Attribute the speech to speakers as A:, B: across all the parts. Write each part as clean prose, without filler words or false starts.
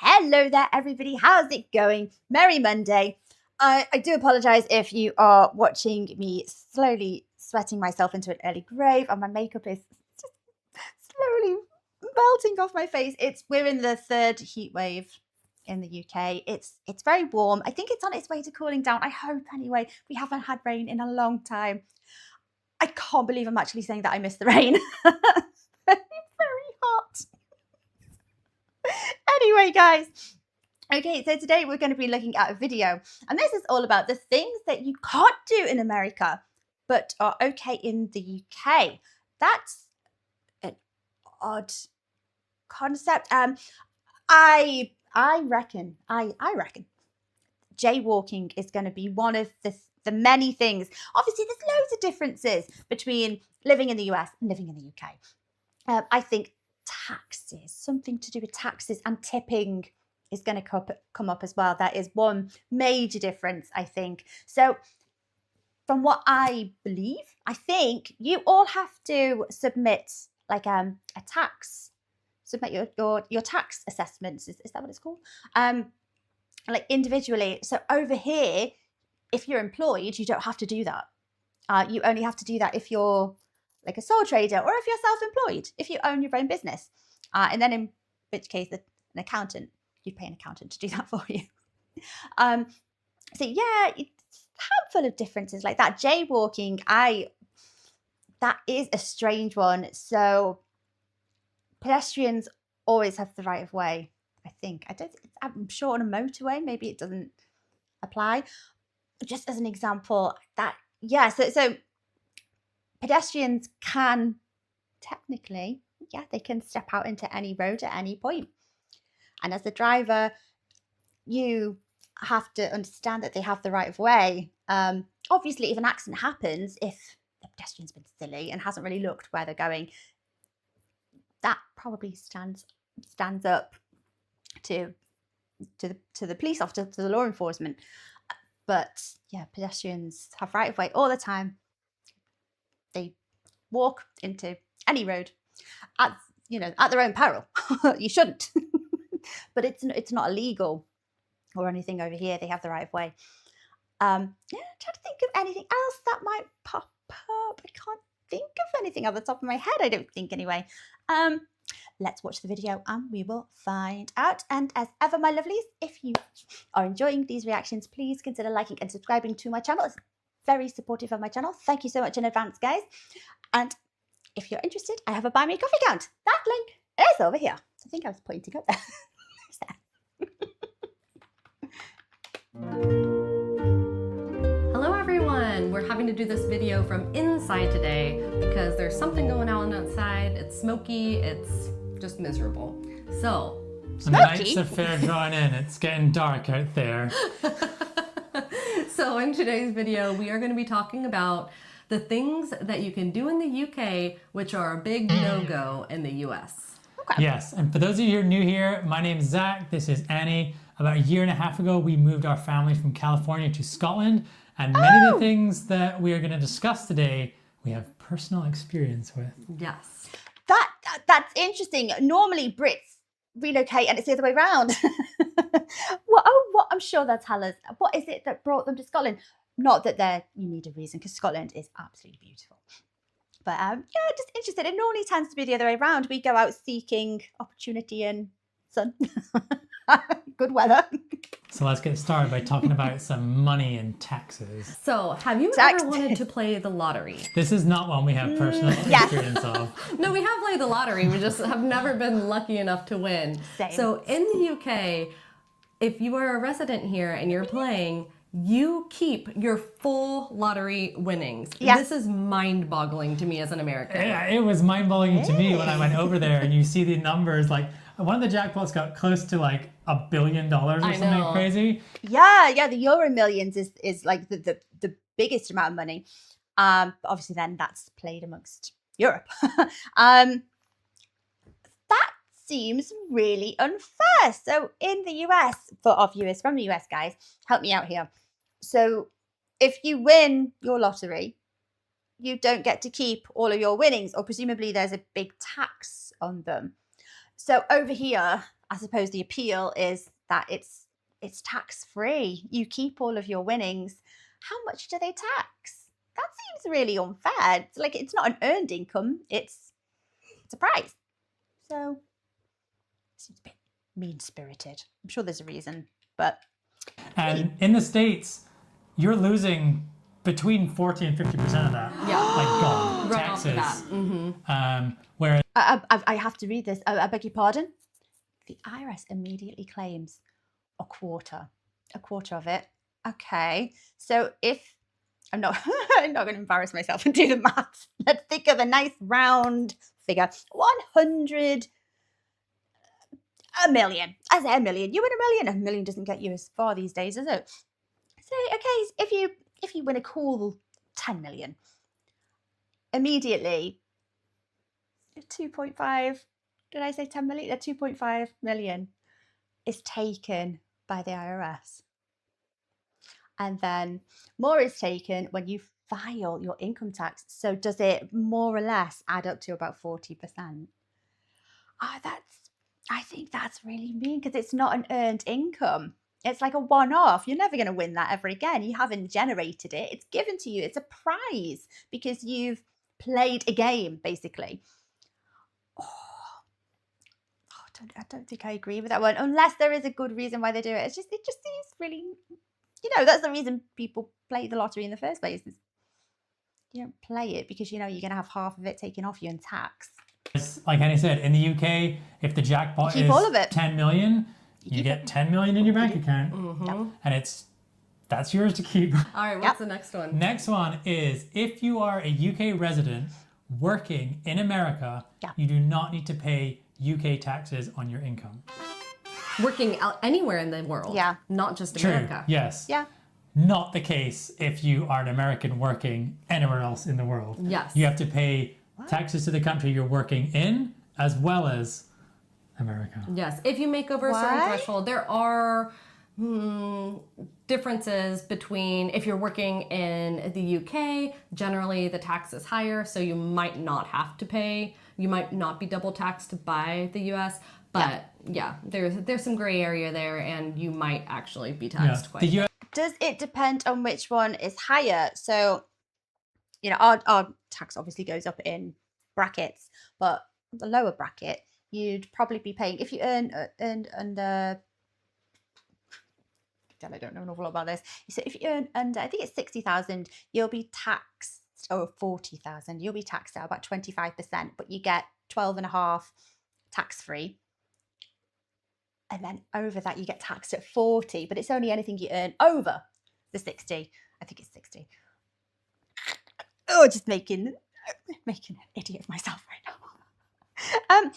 A: Hello there, everybody. How's it going? Merry Monday. I do apologize if you are watching me slowly sweating myself into an early grave and my makeup is just slowly melting off my face. We're in the third heat wave in the UK. It's very warm. I think it's on its way to cooling down. I hope anyway. We haven't had rain in a long time. I can't believe I'm actually saying that I miss the rain. Very hot. Anyway, guys. Okay, so today we're going to be looking at a video, and this is all about the things that you can't do in America, but are okay in the UK. That's an odd concept. I reckon jaywalking is going to be one of the many things. Obviously, there's loads of differences between living in the US and living in the UK. I think taxes, something to do with taxes and tipping is going to come up as well. That is one major difference, I think. So from what I believe, I think you all have to submit like a tax, submit your tax assessments. Is that what it's called? Like individually. So over here, if you're employed, you don't have to do that. You only have to do that if you're like a sole trader or if you're self-employed, if you own your own business. And then in which case, an accountant, you'd pay an accountant to do that for you. So yeah, it's a handful of differences like that. Jaywalking, that is a strange one. So pedestrians always have the right of way, I think. I'm sure on a motorway, maybe it doesn't apply. Just as an example, so pedestrians can technically, they can step out into any road at any point. And as a driver, you have to understand that they have the right of way. Obviously, if an accident happens, if the pedestrian's been silly and hasn't really looked where they're going, that probably stands up to the police officer, to the law enforcement. But yeah, pedestrians have right of way all the time. They walk into any road at their own peril. You shouldn't. But it's not illegal or anything over here. They have the right of way. Trying to think of anything else that might pop up. I can't think of anything off the top of my head, I don't think anyway. Let's watch the video and we will find out. And as ever, my lovelies, if you are enjoying these reactions, please consider liking and subscribing to my channel. It's very supportive of my channel. Thank you so much in advance, guys. And if you're interested, I have a Buy Me a Coffee account. That link is over here. I think I was pointing up there.
B: Hello everyone! We're having to do this video from inside today because there's something going on outside. It's smoky, it's just miserable. So,
C: the nights are fair drawing in. It's getting dark out there.
B: So in today's video, we are going to be talking about the things that you can do in the UK which are a big no-go in the US.
C: Okay. Yes, and for those of you who are new here, my name is Zach, this is Annie. About a year and a half ago, we moved our family from California to Scotland, and many of the things that we are going to discuss today, we have personal experience with.
B: Yes.
A: That's interesting. Normally Brits relocate and it's the other way around. What I'm sure they'll tell us. What is it that brought them to Scotland? Not that you need a reason, because Scotland is absolutely beautiful. But just interested. It normally tends to be the other way around. We go out seeking opportunity and sun. Good weather.
C: So let's get started by talking about some money and taxes.
B: So, have you ever wanted to play the lottery?
C: This is not one we have personal experience of.
B: No, we have played the lottery. We just have never been lucky enough to win.
A: Same.
B: So in the UK, if you are a resident here and you're playing, you keep your full lottery winnings.
A: Yes.
B: This is mind-boggling to me as an American.
C: Yeah, it was mind-boggling to me when I went over there and you see the numbers, like one of the jackpots got close to like $1 billion or something crazy.
A: Yeah, the Euro Millions is like the biggest amount of money. But obviously then that's played amongst Europe. That seems really unfair. So in the US, for our viewers from the US, guys, help me out here. So if you win your lottery, you don't get to keep all of your winnings, or presumably there's a big tax on them. So over here, I suppose the appeal is that it's tax free. You keep all of your winnings. How much do they tax? That seems really unfair. It's like it's not an earned income. It's a prize. So it seems a bit mean spirited. I'm sure there's a reason, but
C: And in the States, you're losing between 40 and 50% of that.
B: Yeah.
C: Like gone.
B: Right off the
C: Taxes.
B: bat.
C: Whereas
A: I have to read this. I beg your pardon. The IRS immediately claims a quarter of it. Okay, so if I'm not, I'm not going to embarrass myself and do the maths. Let's think of a nice round figure: 100, a million. I say a million. You win a million. A million doesn't get you as far these days, does it? Say, okay, if you win a cool 10 million, immediately 2.5. Did I say 10 million? 2.5 million is taken by the IRS. And then more is taken when you file your income tax. So does it more or less add up to about 40%? I think that's really mean because it's not an earned income. It's like a one-off. You're never going to win that ever again. You haven't generated it. It's given to you. It's a prize because you've played a game, basically. I don't think I agree with that one, unless there is a good reason why they do it. It just seems really, that's the reason people play the lottery in the first place. You don't play it because you're going to have half of it taken off you in tax.
C: like Annie said, in the UK, if the jackpot
A: keep
C: is
A: all of it.
C: 10 million, you
A: keep
C: get 10 million in your bank account. And that's yours to keep.
B: All right, what's the next one?
C: Next one is if you are a UK resident working in America, you do not need to pay UK taxes on your income.
B: Working out anywhere in the world.
A: Yeah.
B: Not just
C: True.
B: America.
C: Yes.
A: Yeah.
C: Not the case if you are an American working anywhere else in the world.
B: Yes.
C: You have to pay taxes to the country you're working in as well as America.
B: Yes. If you make over a certain
A: Why?
B: threshold, there are differences between if you're working in the UK, generally the tax is higher, so you might not have to pay. You might not be double taxed by the US, but there's some gray area there and you might actually be taxed quite.
C: The US
A: Does it depend on which one is higher? So, our tax obviously goes up in brackets, but the lower bracket, you'd probably be paying, if you earned under, I don't know an awful lot about this. So if you earn under, I think it's 60,000, you'll be taxed, or 40,000, you'll be taxed at about 25%, but you get 12.5 tax-free. And then over that, you get taxed at 40, but it's only anything you earn over the 60. I think it's 60. Oh, just making an idiot of myself right now.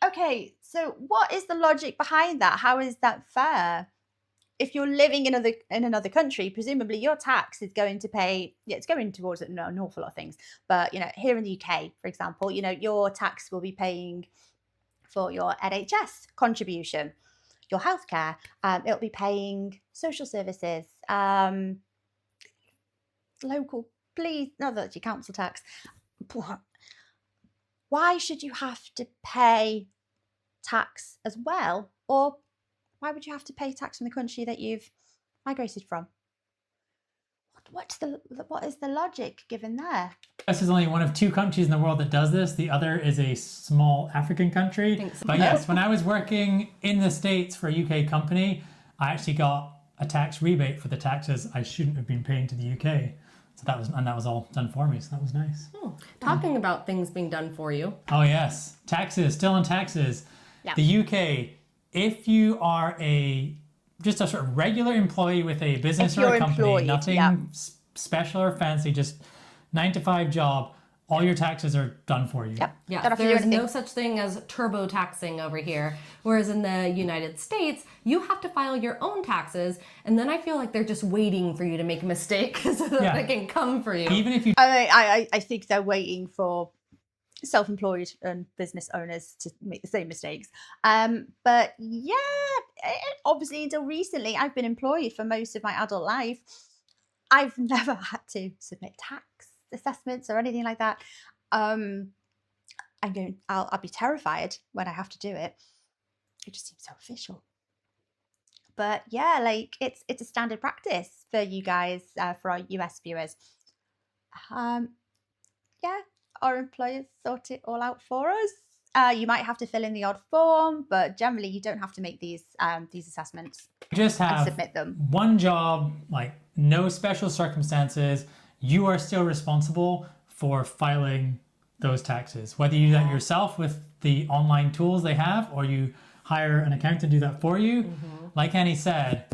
A: Okay, so what is the logic behind that? How is that fair? If you're living in another country, presumably your tax is going to pay. Yeah, it's going towards an awful lot of things. But here in the UK, for example, your tax will be paying for your NHS contribution, your healthcare. It'll be paying social services, local police. No, that's your council tax. Why should you have to pay tax as well, or why would you have to pay tax from the country that you've migrated from? What is the logic given there?
C: US is only one of 2 countries in the world that does this. The other is a small African country.
B: I think so.
C: But yes, when I was working in the States for a UK company, I actually got a tax rebate for the taxes I shouldn't have been paying to the UK. So that was all done for me. So that was nice.
B: Talking about things being done for you.
C: Oh yes, taxes. Still on taxes.
A: Yeah.
C: The UK. If you are just a sort of regular employee with a business
A: If
C: or a
A: you're
C: company,
A: employed,
C: nothing special or fancy, just 9-to-5 job, all your taxes are done for you.
A: Yep.
B: Yeah,
A: Don't have to do
B: there's
A: anything.
B: no such thing as turbo taxing over here. Whereas in the United States, you have to file your own taxes, and then I feel like they're just waiting for you to make a mistake so that they can come for you.
C: Even if you
A: I think they're waiting for self-employed and business owners to make the same mistakes. But yeah, obviously until recently, I've been employed for most of my adult life. I've never had to submit tax assessments or anything like that. I'll be terrified when I have to do it. it just seems so official. But yeah, like it's a standard practice for you guys, for our US viewers. Yeah, our employers sort it all out for us. You might have to fill in the odd form, but generally you don't have to make these assessments
C: Just
A: and
C: have
A: submit them.
C: one job, like no special circumstances. You are still responsible for filing those taxes, whether you do that yourself with the online tools they have, or you hire an accountant to do that for you. Like Annie said,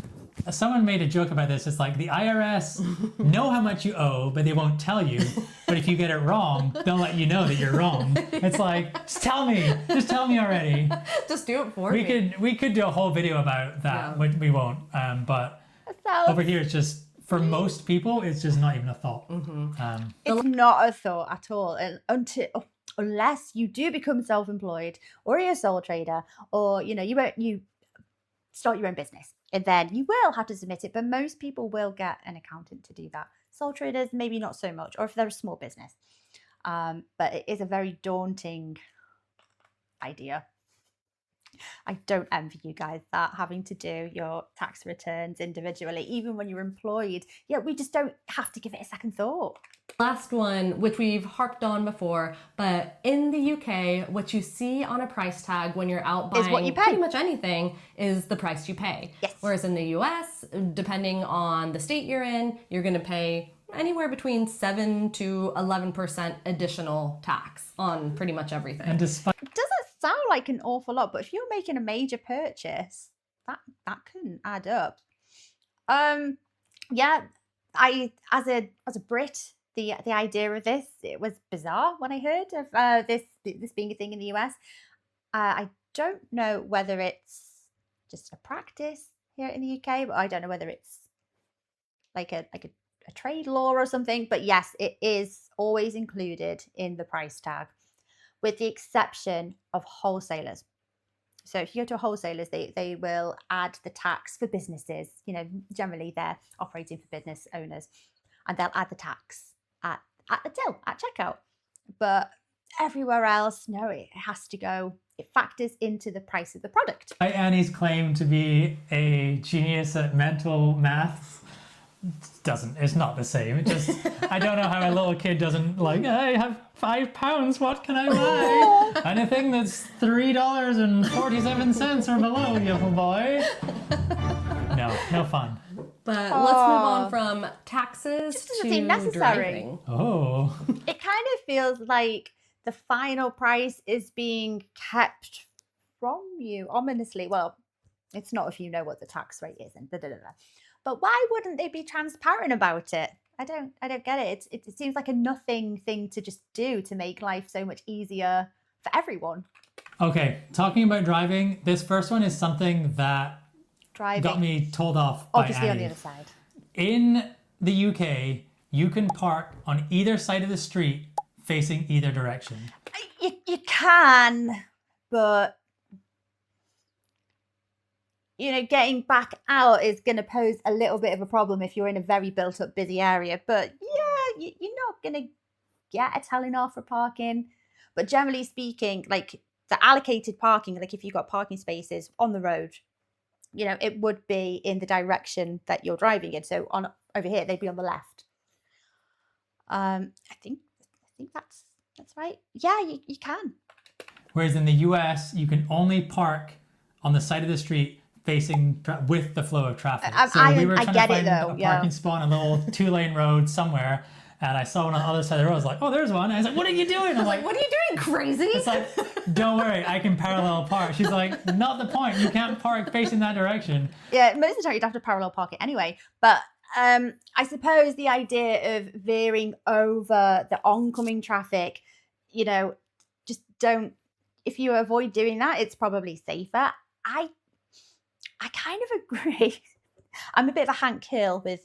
C: someone made a joke about this. It's like the IRS know how much you owe, but they won't tell you. But if you get it wrong, they'll let you know that you're wrong. It's like, just tell me already.
B: Just do it for me.
C: We could do a whole video about that,
B: Yeah.
C: but we won't. But
A: So
C: over here, it's just, for most people, it's just not even a thought.
A: it's not a thought at all, and unless you do become self-employed or you're a sole trader, or you start your own business, and then you will have to submit it. But most people will get an accountant to do that. Sole traders, maybe not so much, or if they're a small business. But it is a very daunting idea. I don't envy you guys that, having to do your tax returns individually, even when you're employed. Yeah, we just don't have to give it a second thought.
B: Last one, which we've harped on before, but in the UK, what you see on a price tag when you're out buying
A: Is what you pay.
B: pretty much anything is the price you pay.
A: Yes.
B: Whereas in the US, depending on the state you're in, you're going to pay anywhere between 7 to 11% additional tax on pretty much everything.
C: And despite
A: It doesn't sound like an awful lot, but if you're making a major purchase, that can add up. Yeah, I as a Brit, the idea of this, it was bizarre when I heard of this being a thing in the US. I don't know whether it's just a practice here in the UK, but I don't know whether it's like a trade law or something. But yes, it is always included in the price tag, with the exception of wholesalers. So if you go to wholesalers, they will add the tax for businesses. Generally they're operating for business owners, and they'll add the tax at the till, at checkout. But everywhere else, no, it has to go. It factors into the price of the product.
C: Annie's claim to be a genius at mental maths, it's not the same. It just, I don't know how a little kid doesn't like, I have £5, what can I buy? Anything that's $3.47 or below, you little boy. No fun.
B: But let's move on from taxes
A: Just doesn't
B: to
A: seem necessary.
B: driving.
C: Oh.
A: It kind of feels like the final price is being kept from you ominously. Well, it's not if you know what the tax rate is and But why wouldn't they be transparent about it? I don't get it. It seems like a nothing thing to just do to make life so much easier for everyone.
C: Okay, talking about driving, this first one is something that
A: Driving,
C: got me told off by
A: obviously, on the
C: Annie.
A: other side.
C: In the UK, you can park on either side of the street facing either direction.
A: You can, but getting back out is going to pose a little bit of a problem if you're in a very built up, busy area. But yeah, you're not going to get a telling off for parking. But generally speaking, like the allocated parking, like if you've got parking spaces on the road, it would be in the direction that you're driving in. So over here, they'd be on the left. I think that's right. Yeah, you can.
C: Whereas in the US, you can only park on the side of the street facing with the flow of traffic. We were
A: I
C: trying
A: get
C: to
A: it
C: find
A: though,
C: a
A: yeah.
C: parking spot on a little 2-lane road somewhere, and I saw one on the other side of the road. I was like, oh, there's one. And I was like, what are you doing? I'm like,
B: What are you doing, crazy?
C: it's like, don't worry, I can parallel park. She's like, not the point. You can't park facing that direction.
A: Yeah, most of the time you'd have to parallel park it anyway. But I suppose the idea of veering over the oncoming traffic, just don't. If you avoid doing that, it's probably safer. I kind of agree. I'm a bit of a Hank Hill with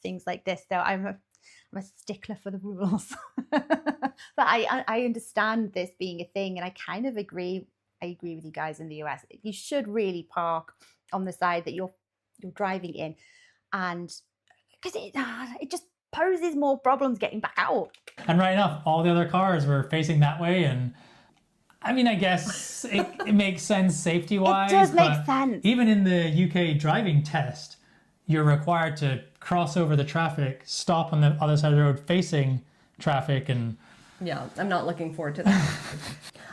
A: things like this, though. I'm a stickler for the rules. But I understand this being a thing, and I kind of agree. I agree with you guys in the US. You should really park on the side that you're driving in, and because it just poses more problems getting back out.
C: And right enough, all the other cars were facing that way, and I mean, I guess it makes sense safety-wise.
A: It does make
C: but
A: sense.
C: Even in the UK driving test, you're required to cross over the traffic, stop on the other side of the road facing traffic, and
B: Yeah, I'm not looking forward to that.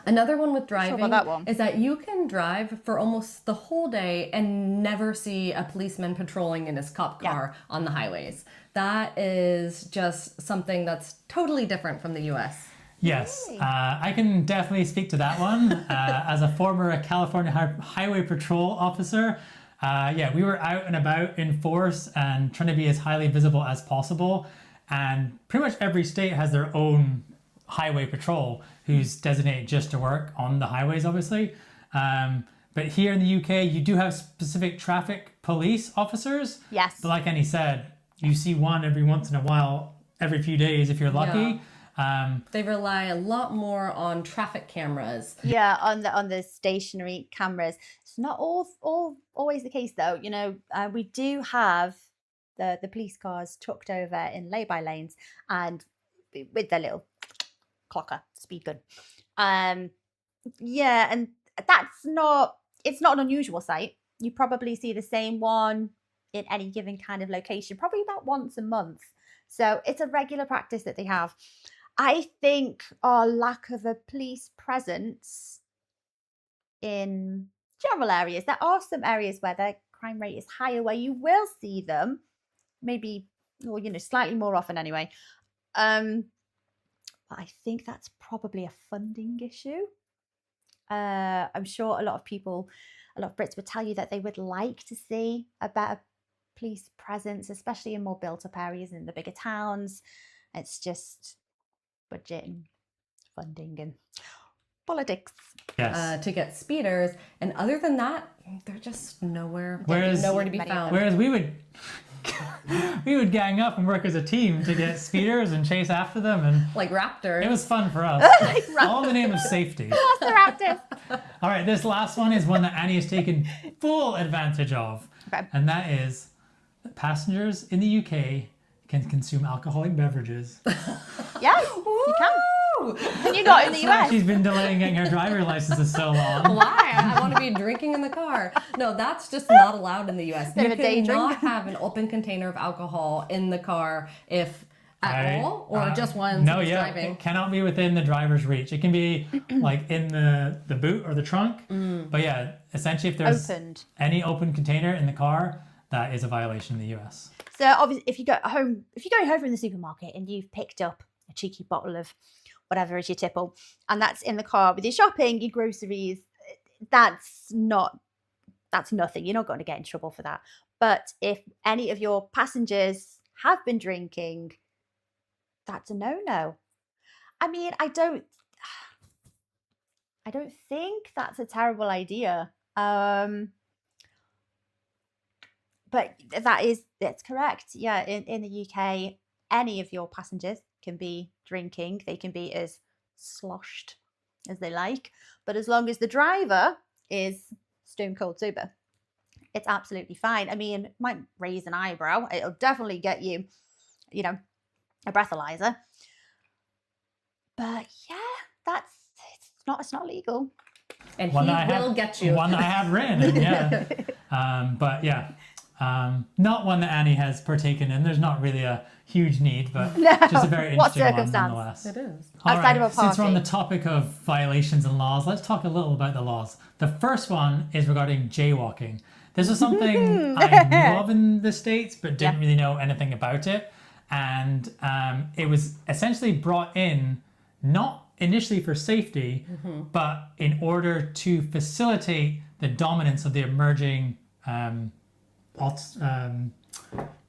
B: Another one with driving
A: that one.
B: is that you can drive for almost the whole day and never see a policeman patrolling in his cop car on the highways. That is just something that's totally different from the US.
C: yes, I can definitely speak to that one. As a former California Highway Patrol officer, we were out and about in force and trying to be as highly visible as possible. And pretty much every state has their own highway patrol who's designated just to work on the highways, obviously. But here in the UK, you do have specific traffic police officers.
A: Yes.
C: But like Annie said, you see one every once in a while, every few days if you're lucky.
B: They rely a lot more on traffic cameras.
A: Yeah, on the stationary cameras. It's not all always the case though. You know, we do have the police cars tucked over in lay-by lanes and with their little clocker speed gun. Yeah, and it's not an unusual sight. You probably see the same one in any given kind of location, probably about once a month. So it's a regular practice that they have. I think our lack of a police presence in general areas, there are some areas where the crime rate is higher, where you will see them, maybe, or slightly more often anyway. But I think that's probably a funding issue. I'm sure a lot of Brits would tell you that they would like to see a better police presence, especially in more built-up areas in the bigger towns. It's just budget and funding and politics.
C: Yes.
B: To get speeders, and other than that, they're just nowhere
C: Whereas-
B: to be found.
C: Whereas we would gang up and work as a team to get speeders and chase after them, and
B: Like raptors.
C: it was fun for us. All in the name of safety.
A: What's the raptors?
C: All right, this last one is one that Annie has taken full advantage of,
A: Okay.
C: and that is that passengers in the UK can consume alcoholic beverages.
A: Yeah, you can. Can you not in the US?
C: She's been delaying getting her driver licenses so long.
B: Why? I want to be drinking in the car. No, that's just not allowed in the US.
A: Bit
B: You
A: of a day
B: cannot
A: drink.
B: have an open container of alcohol in the car if at
C: Right.
B: all, or just once
C: No,
B: it's
C: yeah,
B: driving.
C: it cannot be within the driver's reach. It can be like in the boot or the trunk. But yeah, essentially, if there's
A: Opened.
C: any open container in the car, that is a violation in the US.
A: So obviously, if you're going home from the supermarket and you've picked up a cheeky bottle of whatever is your tipple, and that's in the car with your shopping, your groceries, that's nothing. You're not going to get in trouble for that. But if any of your passengers have been drinking, that's a no-no. I mean, I don't think that's a terrible idea. But that's correct. Yeah, in the UK, any of your passengers can be drinking. They can be as sloshed as they like. But as long as the driver is stone cold sober, it's absolutely fine. I mean, it might raise an eyebrow. It'll definitely get you, a breathalyzer. But yeah, it's not legal.
B: And
C: One
B: he
C: that I
B: will
C: have,
B: get you.
C: One that I have written, yeah. But yeah, not one that Annie has partaken in. There's not really a huge need, but
A: No.
C: just a very
A: What
C: interesting one
A: circumstance?
C: nonetheless.
B: It is.
C: All
A: Outside of a
C: Since we're on the
A: party.
C: topic of violations and laws, let's talk a little about the laws. The first one is regarding jaywalking. This is something I knew of in the States, but didn't really know anything about it. And it was essentially brought in, not initially for safety, but in order to facilitate the dominance of the emerging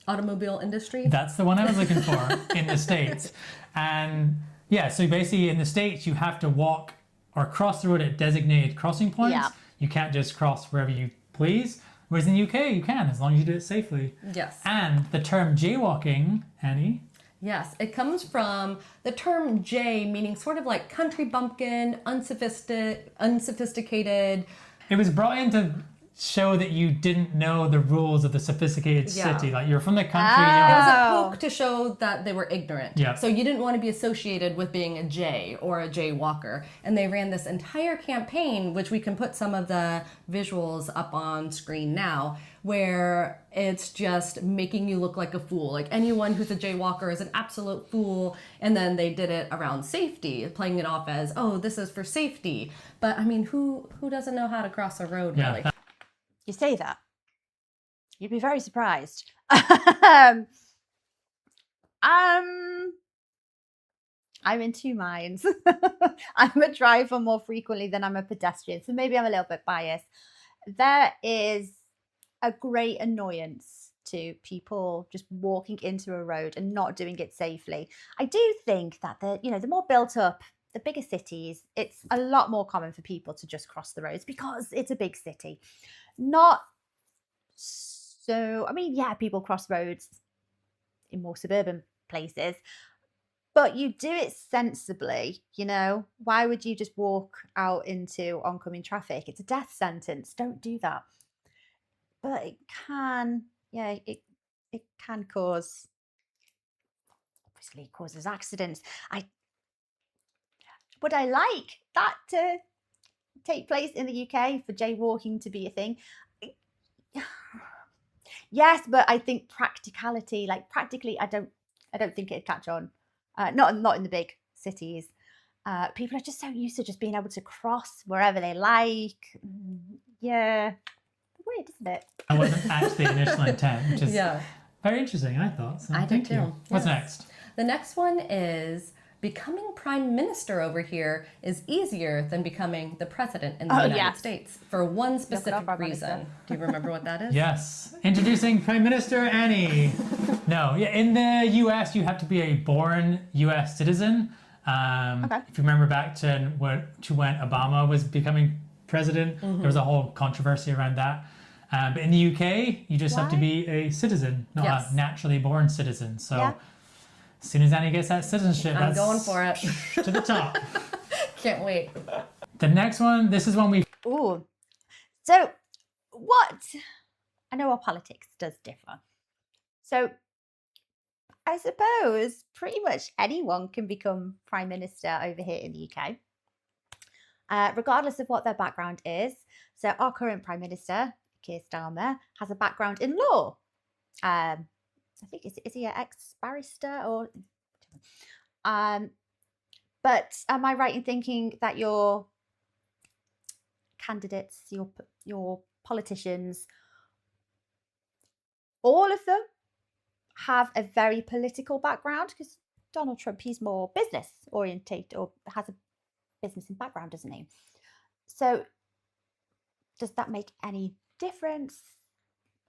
B: Automobile industry.
C: that's the one I was looking for in the States. And yeah, so basically in the States, you have to walk or cross the road at designated crossing points.
A: Yeah.
C: You can't just cross wherever you please. Whereas in the UK, you can, as long as you do it safely.
B: Yes.
C: And the term jaywalking, Annie,
B: Yes, it comes from the term jay, meaning sort of like country bumpkin, unsophisticated.
C: it was brought into show that you didn't know the rules of the sophisticated
B: Yeah.
C: city. Like you're from the country.
A: Ah.
B: It was a
A: Oh.
B: poke to show that they were ignorant.
C: Yeah.
B: So you didn't want to be associated with being a Jay or a jaywalker. And they ran this entire campaign, which we can put some of the visuals up on screen now, where it's just making you look like a fool. Like anyone who's a jaywalker is an absolute fool. And then they did it around safety, playing it off as, oh, this is for safety. But I mean, who doesn't know how to cross a road,
C: Yeah,
B: really?
A: You say that, you'd be very surprised. I'm in two minds. I'm a driver more frequently than I'm a pedestrian, so maybe I'm a little bit biased. There is a great annoyance to people just walking into a road and not doing it safely. I do think that the more built up, the bigger cities, it's a lot more common for people to just cross the roads because it's a big city. Not so, I mean, yeah, people cross roads in more suburban places, but you do it sensibly, Why would you just walk out into oncoming traffic? It's a death sentence. Don't do that. But it can, yeah, it can cause, obviously it causes accidents. Would I like that to take place in the UK for jaywalking to be a thing? Yes, but I think practically, I don't think it'd catch on. Not in the big cities. People are just so used to just being able to cross wherever they like. Yeah, weird, isn't it?
C: That wasn't actually the initial intent, which is
B: Yeah.
C: very interesting, I thought. So
B: I did
C: thank you.
B: too.
C: What's
B: Yes.
C: next?
B: The next one is becoming prime minister over here is easier than becoming the president in the United
A: yes.
B: States for one specific
A: Prime
B: reason.
A: Minister.
B: Do you remember what that is?
C: Yes. Introducing Prime Minister Annie. No, yeah, in the US, you have to be a born US citizen.
A: Okay.
C: If you remember back to when Obama was becoming president, there was a whole controversy around that. But in the UK, you just have to
A: Why?
C: be a citizen, not
B: Yes.
C: a naturally born citizen. So
A: Yeah.
C: as soon as Annie gets that citizenship,
B: I'm
C: that's
B: going for it.
C: to the top.
B: Can't wait.
C: The next one, this is one we
A: Ooh. So I know our politics does differ. So I suppose pretty much anyone can become prime minister over here in the UK, regardless of what their background is. So our current prime minister, Keir Starmer, has a background in law. I think is he an ex-barrister or? But am I right in thinking that your candidates, your politicians, all of them have a very political background? Because Donald Trump, he's more business orientated or has a business in background, doesn't he? So does that make any difference?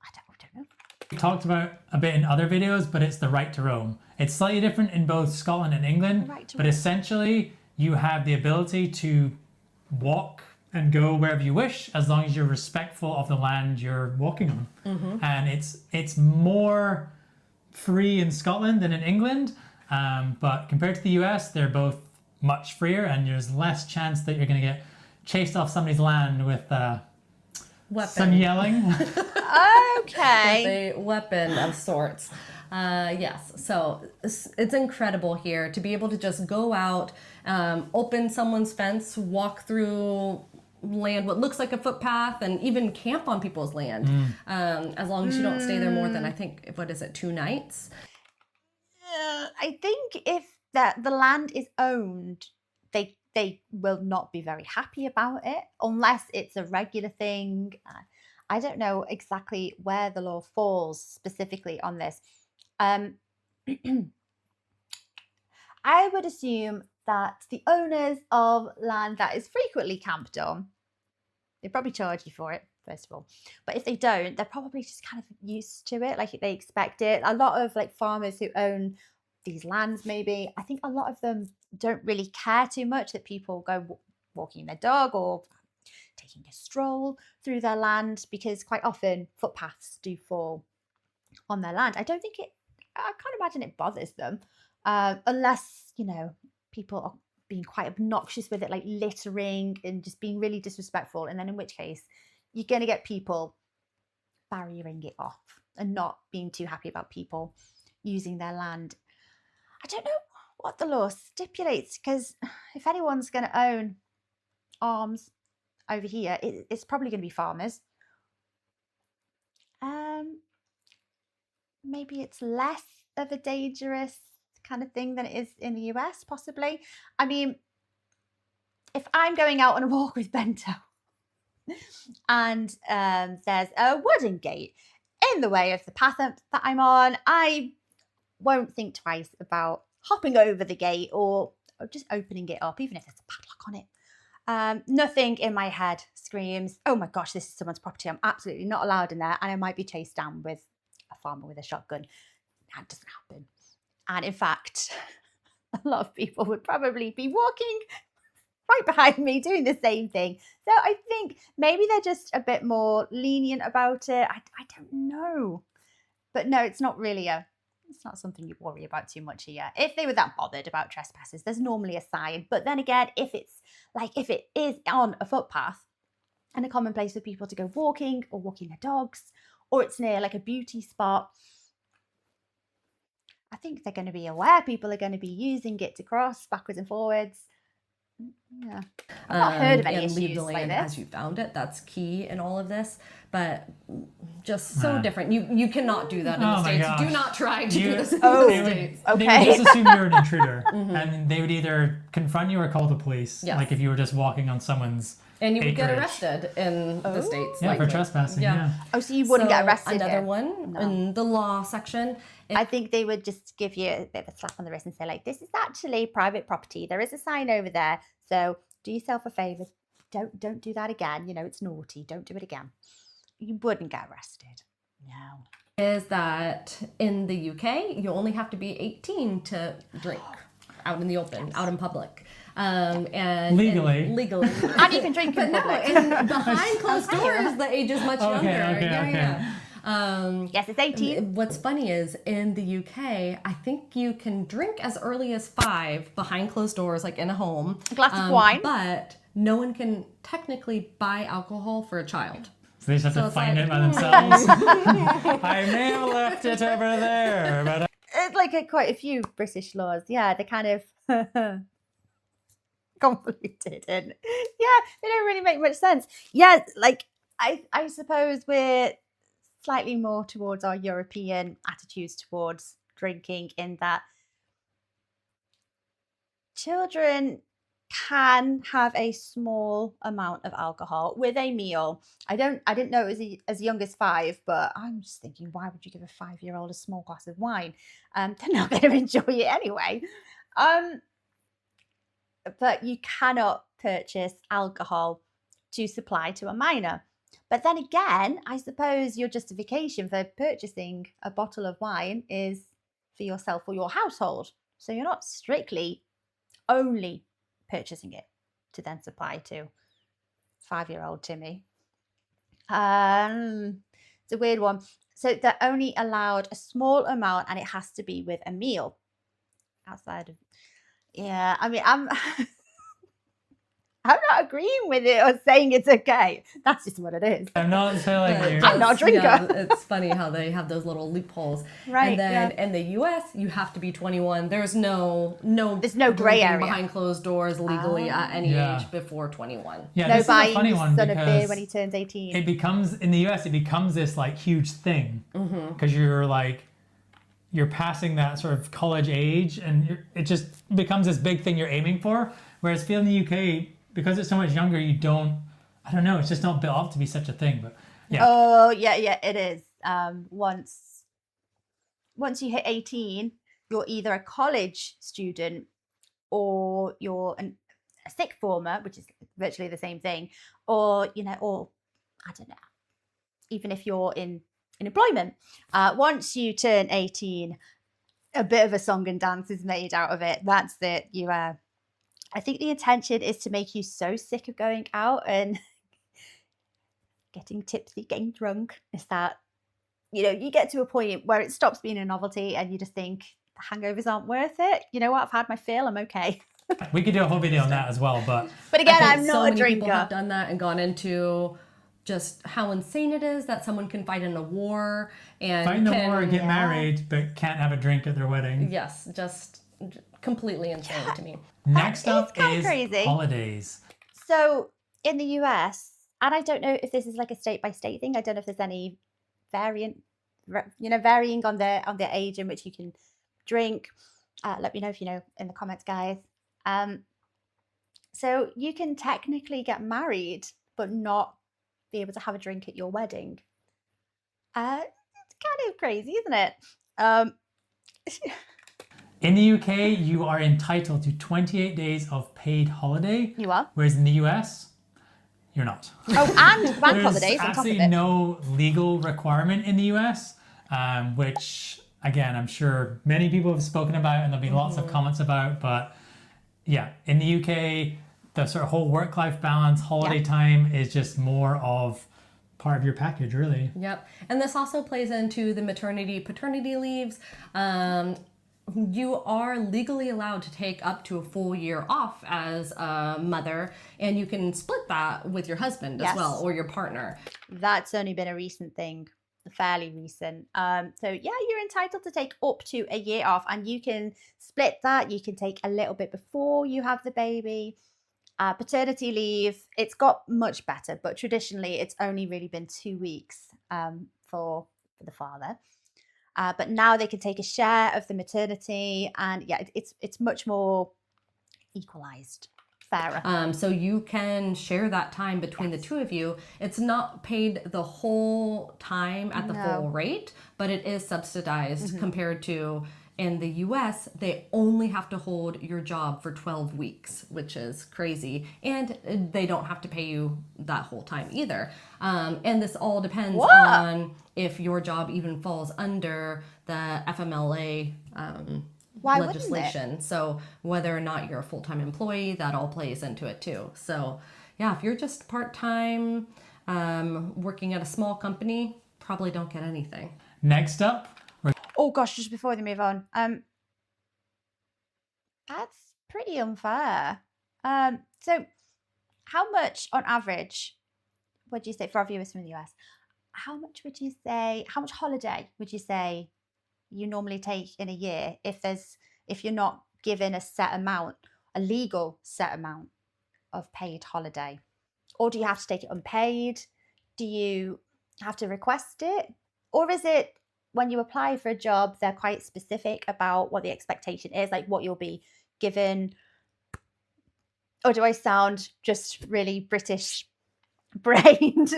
A: I don't know.
C: talked about a bit in other videos, but it's the right to roam. It's slightly different in both Scotland and England,
A: The right to
C: but
A: roam.
C: essentially you have the ability to walk and go wherever you wish as long as you're respectful of the land you're walking on. And it's more free in Scotland than in England, but compared to the US, they're both much freer, and there's less chance that you're going to get chased off somebody's land with
B: Weapon.
C: some yelling.
A: Okay.
B: A weapon of sorts. Yes, so it's incredible here to be able to just go out, open someone's fence, walk through land, what looks like a footpath, and even camp on people's land, as long as you don't stay there more than, I think, what is it, 2 nights?
A: I think if the land is owned, they will not be very happy about it unless it's a regular thing. I don't know exactly where the law falls specifically on this. I would assume that the owners of land that is frequently camped on, they probably charge you for it, first of all. But if they don't, they're probably just kind of used to it, like they expect it. A lot of like farmers who own these lands, maybe, I think a lot of them don't really care too much that people go walking their dog or taking a stroll through their land, because quite often footpaths do fall on their land. I can't imagine it bothers them, unless, people are being quite obnoxious with it, like littering and just being really disrespectful. And then in which case, you're going to get people barriering it off and not being too happy about people using their land. I don't know what the law stipulates, because if anyone's going to own arms over here, it's probably going to be farmers. Maybe it's less of a dangerous kind of thing than it is in the US, possibly. I mean, if I'm going out on a walk with Bento and there's a wooden gate in the way of the path that I'm on, I won't think twice about hopping over the gate or just opening it up, even if there's a padlock on it. Nothing in my head screams, oh my gosh, this is someone's property. I'm absolutely not allowed in there. And I might be chased down with a farmer with a shotgun. That doesn't happen. And in fact, a lot of people would probably be walking right behind me doing the same thing. So I think maybe they're just a bit more lenient about it. I don't know. But no, it's not something you worry about too much here. If they were that bothered about trespassers, there's normally a sign. But then again, if it is on a footpath and a common place for people to go walking or walking their dogs, or it's near like a beauty spot, I think they're going to be aware people are going to be using it to cross backwards and forwards. Yeah, I've not heard of any
B: and leave
A: issues
B: the
A: like
B: land
A: this.
B: as you found it. That's key in all of this, but just so different. You cannot do that in the
C: Oh my
B: States.
C: gosh.
B: Do not try to do this in
A: Oh,
B: the
C: They would,
B: States.
C: they would
A: Okay.
C: just assume you're an intruder, and they would either confront you or call the police.
B: Yes.
C: Like if you were just walking on someone's
B: And you would get
C: acreage.
B: arrested in the States.
C: Yeah, for
B: likely.
C: trespassing. Yeah.
A: Oh, so you wouldn't get
B: So
A: arrested
B: Another
A: here?
B: one
A: No.
B: in the law section.
A: I think they would just give you a bit of a slap on the wrist and say, like, this is actually private property. There is a sign over there. So do yourself a favour. Don't do that again. You know, it's naughty. Don't do it again. You wouldn't get arrested. No.
B: Is that in the UK, you only have to be 18 to drink out in the open, out in public. And
C: Legally.
B: legally.
A: And you can drink in
B: But no,
A: public.
B: and behind closed doors, the age is much younger.
C: Okay.
A: Yes, it's 18.
B: What's funny is in the UK, I think you can drink as early as 5 behind closed doors, like in a home.
A: A glass of wine.
B: But no one can technically buy alcohol for a child.
C: So they just have
B: So
C: to
B: it's
C: find
B: like,
C: it by themselves. I may have left it over there, but
A: It's like quite a few British laws. Yeah, they're kind of convoluted and yeah, they don't really make much sense. Yeah, like I suppose we're slightly more towards our European attitudes towards drinking, in that children can have a small amount of alcohol with a meal. I didn't know it was as young as 5, but I'm just thinking, why would you give a 5-year-old a small glass of wine? They're not going to enjoy it anyway. But you cannot purchase alcohol to supply to a minor. But then again, I suppose your justification for purchasing a bottle of wine is for yourself or your household. So you're not strictly only purchasing it to then supply to 5-year-old Timmy. It's a weird one. So they're only allowed a small amount, and it has to be with a meal outside of. Yeah, I mean, I'm not agreeing with it or saying it's okay. That's just what it is.
C: I'm not telling
B: But
C: you.
A: I'm not a drinker.
B: Yeah, it's funny how they have those little loopholes.
A: Right,
B: And then
A: yeah.
B: in the US, you have to be 21. There's no
A: There's no grey
B: drinking
A: area.
B: behind closed doors legally at any
C: Yeah.
B: age before 21.
C: Yeah,
A: No
C: this is a
A: buying
C: funny
A: his
C: one
A: son a beer
C: because
A: when he turns 18.
C: it becomes, in the US, it becomes this like huge thing because you're passing that sort of college age, and it just becomes this big thing you're aiming for. Whereas feel in the UK, because it's so much younger, I don't know, it's just not built up to be such a thing. But yeah,
A: Oh, yeah, it is. Once you hit 18, you're either a college student or you're a sixth former, which is virtually the same thing, or I don't know, even if you're in employment. Once you turn 18, a bit of a song and dance is made out of it. That's it. I think the intention is to make you so sick of going out and getting tipsy, getting drunk, is that you get to a point where it stops being a novelty and you just think the hangovers aren't worth it. You know what? I've had my fill. I'm okay.
C: we could do a whole video on that as well. But
A: But again,
B: I think
A: I'm
B: so
A: not a
B: many people have
A: drinker.
B: done that and gone into just how insane it is that someone can fight in a war and
C: Fight in the
B: can,
C: war, get
A: yeah.
C: married, but can't have a drink at their wedding.
B: yes, just completely insane to me.
C: Next
A: is
C: up
A: kinda
C: is
A: crazy.
C: holidays.
A: So in the US, and I don't know if this is like a state by state thing. I don't know if there's any varying on the age in which you can drink. Let me know if you know in the comments, guys. So you can technically get married, but not be able to have a drink at your wedding. It's kind of crazy, isn't it?
C: In the UK, you are entitled to 28 days of paid holiday,
A: You are.
C: whereas in the US, you're not.
A: Oh, and bank
C: There's
A: holidays on top of
C: absolutely
A: it.
C: no legal requirement in the US, which again, I'm sure many people have spoken about and there'll be lots of comments about. But yeah, in the UK, the sort of whole work-life balance, holiday time is just more of part of your package, really.
B: Yep. And this also plays into the maternity, paternity leaves. You are legally allowed to take up to a full year off as a mother, and you can split that with your husband as
A: Yes.
B: well, or your partner.
A: That's only been a recent thing, fairly recent. So yeah, you're entitled to take up to a year off, and you can split that. You can take a little bit before you have the baby. Paternity leave, it's got much better, but traditionally it's only really been 2 weeks for the father. But now they can take a share of the maternity, and yeah, it's much more equalized, fairer.
B: So you can share that time between the two of you. It's not paid the whole time at the full rate, but it is subsidized compared to in the US, they only have to hold your job for 12 weeks, which is crazy. And they don't have to pay you that whole time either. And this all depends on if your job even falls under the FMLA
A: Why
B: legislation. So whether or not you're a full-time employee, that all plays into it too. So yeah, if you're just part-time working at a small company, probably don't get anything.
C: Next up,
A: Oh gosh, just before they move on, that's pretty unfair. So how much on average would you say, for our viewers from the US, how much holiday would you say you normally take in a year if you're not given a set amount, a legal set amount of paid holiday? Or do you have to take it unpaid? Do you have to request it? Or is it when you apply for a job, they're quite specific about what the expectation is, like what you'll be given? Or do I sound just really British brained?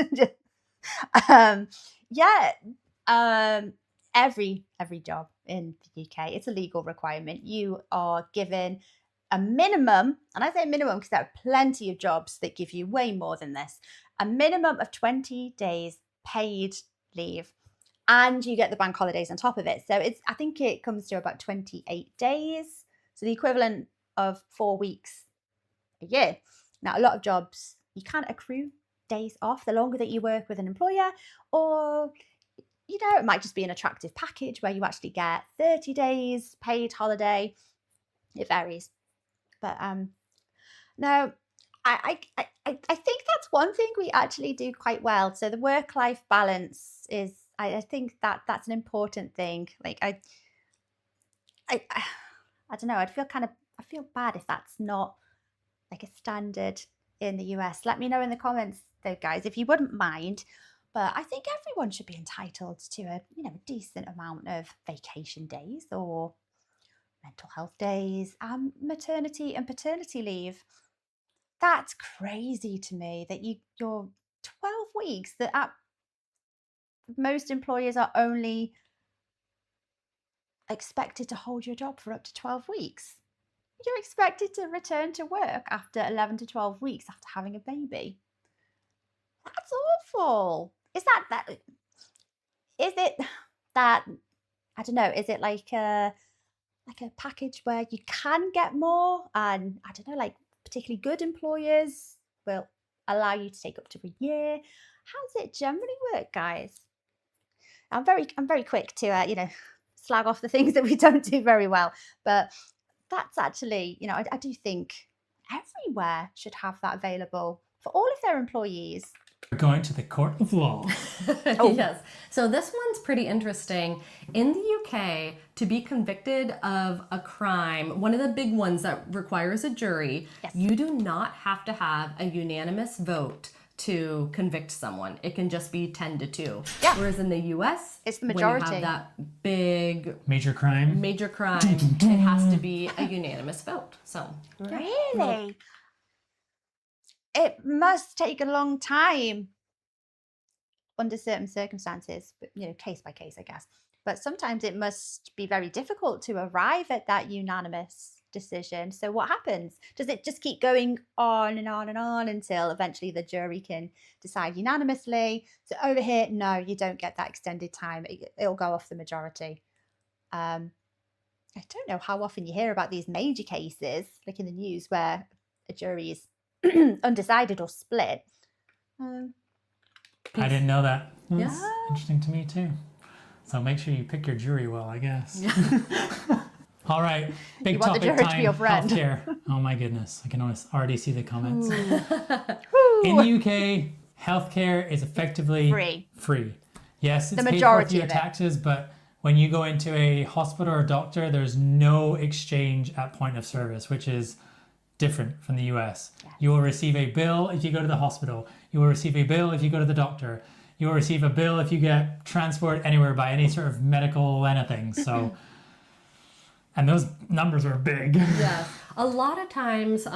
A: Every job in the UK, it's a legal requirement. You are given a minimum, and I say minimum because there are plenty of jobs that give you way more than this, a minimum of 20 days paid leave. And you get the bank holidays on top of it. So I think it comes to about 28 days. So the equivalent of 4 weeks a year. Now, a lot of jobs, you can't accrue days off the longer that you work with an employer, or, it might just be an attractive package where you actually get 30 days paid holiday. It varies. But no, I think that's one thing we actually do quite well. So the work-life balance is, I think that's an important thing. Like I don't know. I feel bad if that's not like a standard in the US. Let me know in the comments though, guys, if you wouldn't mind. But I think everyone should be entitled to a decent amount of vacation days or mental health days, maternity and paternity leave. That's crazy to me that you're 12 weeks that most employers are only expected to hold your job for up to 12 weeks. You're expected to return to work after 11 to 12 weeks after having a baby. That's awful. Is it that, I don't know, is it like a package where you can get more, and I don't know, like particularly good employers will allow you to take up to a year? How does it generally work, guys? I'm very quick to slag off the things that we don't do very well, but that's actually I do think everywhere should have that available for all of their employees.
C: We're going to the court of law.
B: Yes. So this one's pretty interesting. In the UK, to be convicted of a crime, one of the big ones that requires a jury, you do not have to have a unanimous vote to convict someone. It can just be 10-2.
A: Yeah.
B: Whereas in the US,
A: It's the majority.
B: when you have that big
C: Major crime.
B: major crime, it has to be a unanimous vote. So
A: Really? It must take a long time under certain circumstances, but case by case, I guess. But sometimes it must be very difficult to arrive at that unanimous decision. So what happens? Does it just keep going on and on and on until eventually the jury can decide unanimously? So over here, no, you don't get that extended time. It'll go off the majority. I don't know how often you hear about these major cases, like in the news, where a jury is undecided or split.
C: I didn't know that. That's
B: Yeah.
C: interesting to me too. So make sure you pick your jury well, I guess. All right, big
A: You want the
C: topic
A: jury to be
C: time,
A: your friend.
C: healthcare. Oh my goodness, I can already see the comments. In the UK, healthcare is effectively
A: Free.
C: Yes, it's
A: The
C: paid for
A: majority
C: through your
A: of it.
C: taxes, but when you go into a hospital or doctor, there's no exchange at point of service, which is different from the US. You will receive a bill if you go to the hospital. You will receive a bill if you go to the doctor. You will receive a bill if you get transported anywhere by any sort of medical anything. So, and those numbers are big.
B: Yes. A lot of times,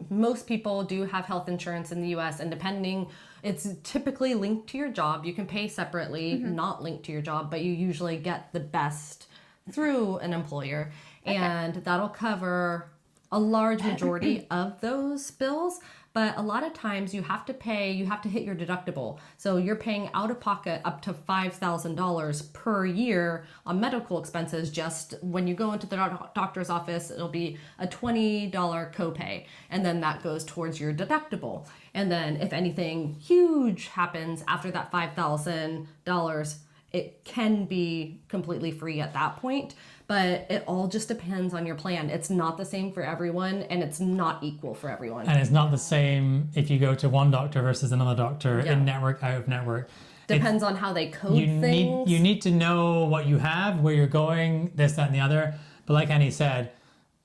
B: most people do have health insurance in the US, and depending, it's typically linked to your job. You can pay separately, not linked to your job, but you usually get the best through an employer. And that'll cover a large majority of those bills. But a lot of times you have to hit your deductible. So you're paying out of pocket up to $5,000 per year on medical expenses. Just when you go into the doctor's office, it'll be a $20 copay. And then that goes towards your deductible. And then if anything huge happens after that $5,000, it can be completely free at that point. But it all just depends on your plan. It's not the same for everyone, and it's not equal for everyone.
C: And it's not the same if you go to one doctor versus another doctor, in network, out of network.
B: Depends on how they code
C: You
B: things.
C: need to know what you have, where you're going, this, that, and the other. But like Annie said,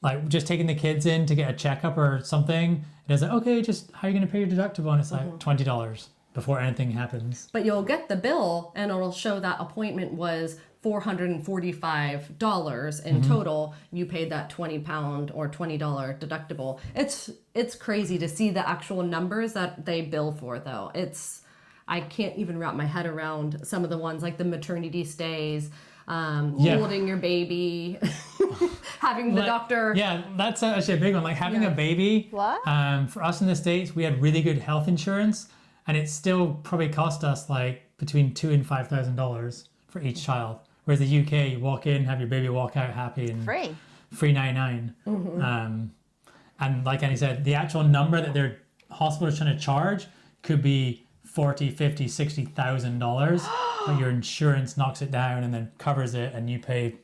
C: like just taking the kids in to get a checkup or something, it is like, okay, just how are you going to pay your deductible? And it's like $20 before anything happens.
B: But you'll get the bill, and it'll show that appointment was $445 in total. You paid that £20 or $20 deductible. It's crazy to see the actual numbers that they bill for, though. I can't even wrap my head around some of the ones, like the maternity stays, holding your baby, having the doctor.
C: Yeah, that's actually a big one. Like having a baby.
A: What?
C: For us in the States, we had really good health insurance, and it still probably cost us like between $2,000 and $5,000 for each child. Whereas the UK, you walk in, have your baby walk out happy and
A: Free.
C: free 99. And like Annie said, the actual number that their hospital is trying to charge could be $40,000, $50,000, $60,000, but your insurance knocks it down and then covers it, and you pay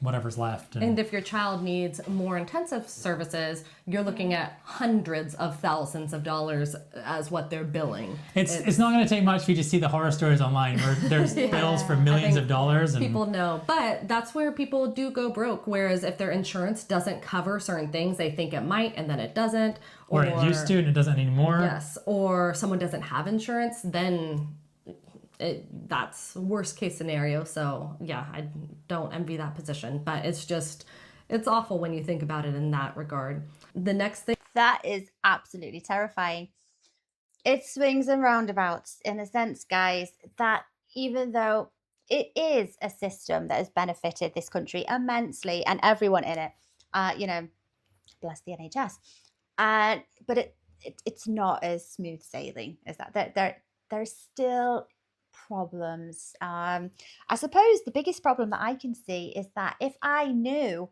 C: whatever's left.
B: And if your child needs more intensive services, you're looking at hundreds of thousands of dollars as what they're billing.
C: It's not going to take much for you to see the horror stories online where there's bills for millions of dollars. And
B: People know, but that's where people do go broke. Whereas if their insurance doesn't cover certain things, they think it might, and then it doesn't.
C: or it used to and it doesn't anymore.
B: Yes, or someone doesn't have insurance, then that's worst case scenario. So yeah, I don't envy that position, but it's awful when you think about it in that regard. The next thing.
A: That is absolutely terrifying. It swings and roundabouts in a sense, guys, that even though it is a system that has benefited this country immensely and everyone in it, bless the NHS, but it's not as smooth sailing as that. There's still problems. I suppose the biggest problem that I can see is that if I knew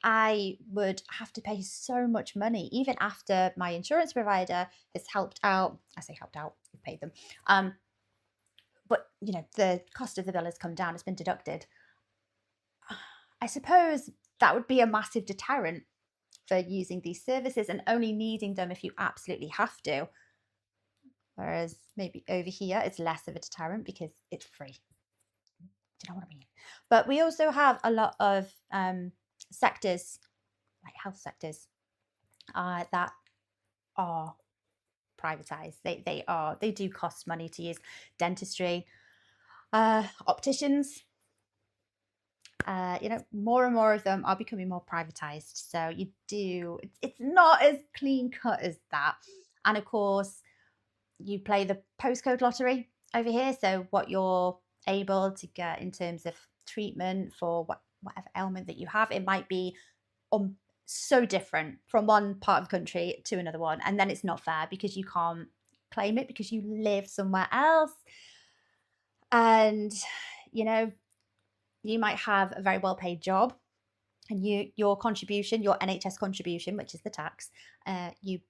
A: I would have to pay so much money, even after my insurance provider has helped out. I say helped out, we've paid them. But the cost of the bill has come down, it's been deducted. I suppose that would be a massive deterrent for using these services and only needing them if you absolutely have to. Whereas maybe over here, it's less of a deterrent because it's free. Do you know what I mean? But we also have a lot of sectors, like health sectors, that are privatized. They do cost money to use. Dentistry, opticians, more and more of them are becoming more privatized. So it's not as clean cut as that. And of course, you play the postcode lottery over here. So what you're able to get in terms of treatment for whatever ailment that you have, it might be so different from one part of the country to another one. And then it's not fair because you can't claim it because you live somewhere else. And, you might have a very well paid job and your contribution, your NHS contribution, which is the tax, you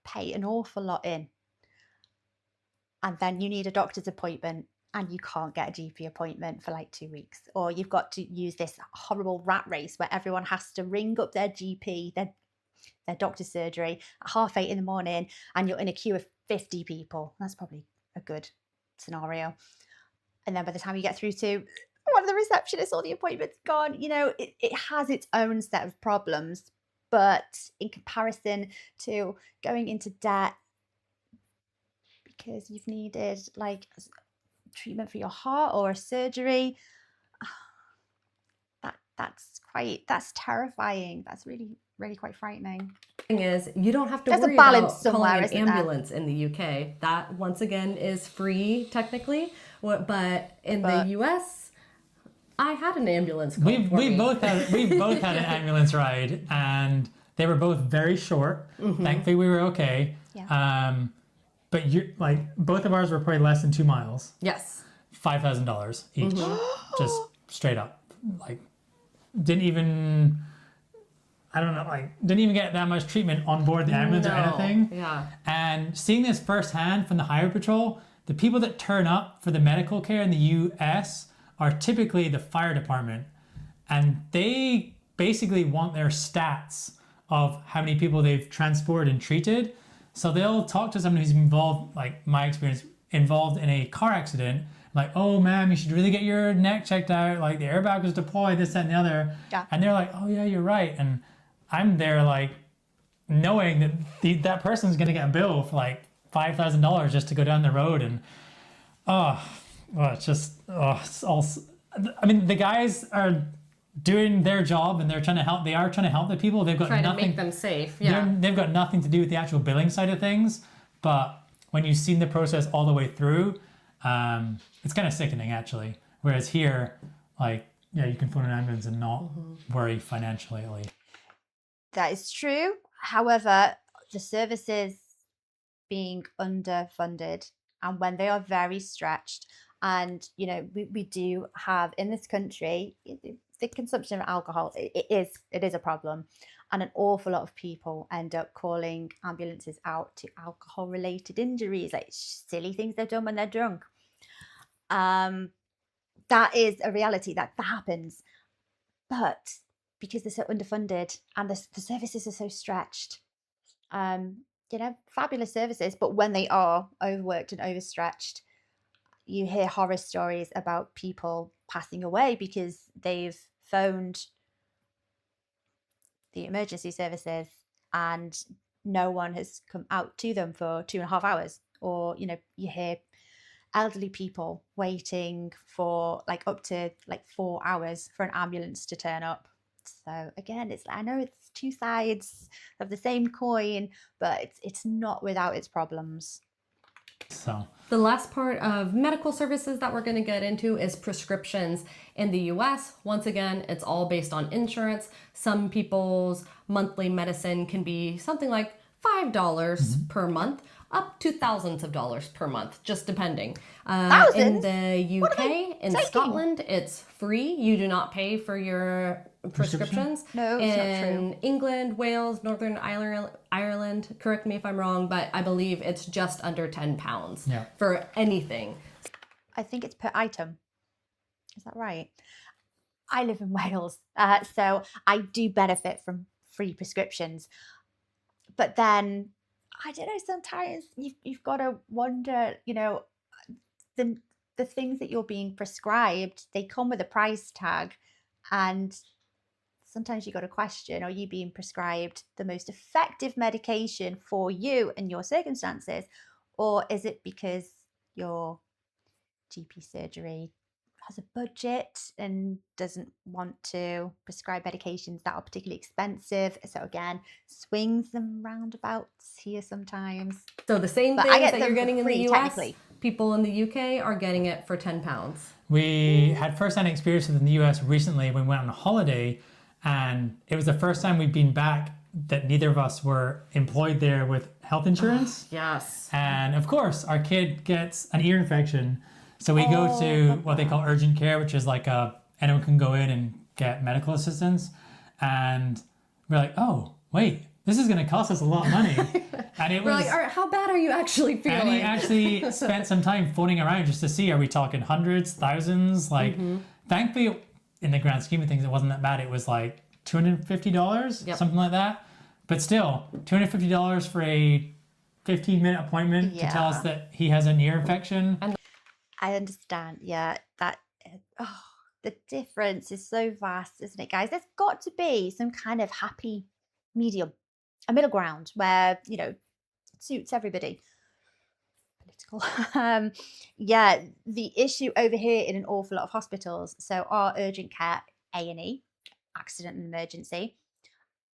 A: pay an awful lot in. And then you need a doctor's appointment and you can't get a GP appointment for like 2 weeks. Or you've got to use this horrible rat race where everyone has to ring up their GP, their doctor's surgery at 8:30 in the morning, and you're in a queue of 50 people. That's probably a good scenario. And then by the time you get through to one of the receptionists, all the appointments gone. It has its own set of problems, but in comparison to going into debt because you've needed like treatment for your heart or a surgery, that's terrifying. That's really, really quite frightening.
B: Thing is, you don't have to
A: There's a
B: worry
A: balance
B: about
A: somewhere,
B: calling an
A: isn't there?
B: ambulance in the UK. That once again is free technically, but in the US, I had an ambulance call for me.
C: We've both had an ambulance ride, and they were both very short. Thankfully, we were okay.
A: Yeah.
C: But both of ours were probably less than 2 miles.
B: Yes.
C: $5,000 each, just straight up. Didn't even get that much treatment on board the ambulance or anything.
B: Yeah.
C: And seeing this firsthand from the Highway Patrol, the people that turn up for the medical care in the US are typically the fire department. And they basically want their stats of how many people they've transported and treated. So they'll talk to someone who's involved, like my experience, involved in a car accident. Like, oh, ma'am, you should really get your neck checked out. Like, the airbag was deployed, this, that, and the other.
A: Yeah.
C: And they're like, oh, yeah, you're right. And I'm there, like, knowing that that person's going to get a bill for, like, $5,000 just to go down the road. And, it's all... I mean, the guys are doing their job and they're trying to help. They are trying to help the people. They've got
B: Trying
C: nothing...
B: to make them safe. Yeah.
C: They've got nothing to do with the actual billing side of things. But when you've seen the process all the way through... it's kind of sickening actually. Whereas here, you can phone an ambulance and not worry financially at least.
A: That is true. However, the services being underfunded and when they are very stretched, and we do have in this country the consumption of alcohol. It is a problem, and an awful lot of people end up calling ambulances out to alcohol-related injuries, like silly things they've done when they're drunk. That is a reality that happens, but because they're so underfunded and the services are so stretched, fabulous services, but when they are overworked and overstretched, you hear horror stories about people passing away because they've phoned the emergency services and no one has come out to them for 2.5 hours. Or, you hear elderly people waiting for up to 4 hours for an ambulance to turn up. So again, I know it's two sides of the same coin, but it's not without its problems.
C: So
B: the last part of medical services that we're going to get into is prescriptions in the US. Once again, it's all based on insurance. Some people's monthly medicine can be something like $5 per month, up to thousands of dollars per month, just depending.
A: Thousands?
B: In the UK, in Scotland, it's free. You do not pay for your prescriptions.
A: No, it's not true.
B: In England, Wales, Northern Ireland, correct me if I'm wrong, but I believe it's just under £10 for anything.
A: I think it's per item. Is that right? I live in Wales, so I do benefit from free prescriptions. But then I don't know, sometimes you've got to wonder, the things that you're being prescribed, they come with a price tag, and sometimes you got to question, are you being prescribed the most effective medication for you and your circumstances, or is it because your GP surgery has a budget and doesn't want to prescribe medications that are particularly expensive? So again, swings and roundabouts here sometimes.
B: So the same
A: But I
B: things
A: get
B: that you're
A: them for
B: getting in the
A: free,
B: US,
A: technically.
B: people in the UK are getting it for £10.
C: We had first-hand experience in the US recently when we went on a holiday, and it was the first time we'd been back that neither of us were employed there with health insurance.
B: Yes.
C: And of course, our kid gets an ear infection. So we go to what they call urgent care, which is like anyone can go in and get medical assistance. And we're like, oh, wait, this is going to cost us a lot of money. And it
B: We're
C: was
B: like, all right, how bad are you actually feeling?
C: And he actually spent some time phoning around just to see, are we talking hundreds, thousands? Like, thankfully, in the grand scheme of things, it wasn't that bad. It was like $250, something like that. But still, $250 for a 15-minute appointment to tell us that he has an ear infection.
A: I understand. Yeah, the difference is so vast, isn't it, guys? There's got to be some kind of happy medium, a middle ground where, it suits everybody. Political. The issue over here in an awful lot of hospitals, so our urgent care, A&E, accident and emergency,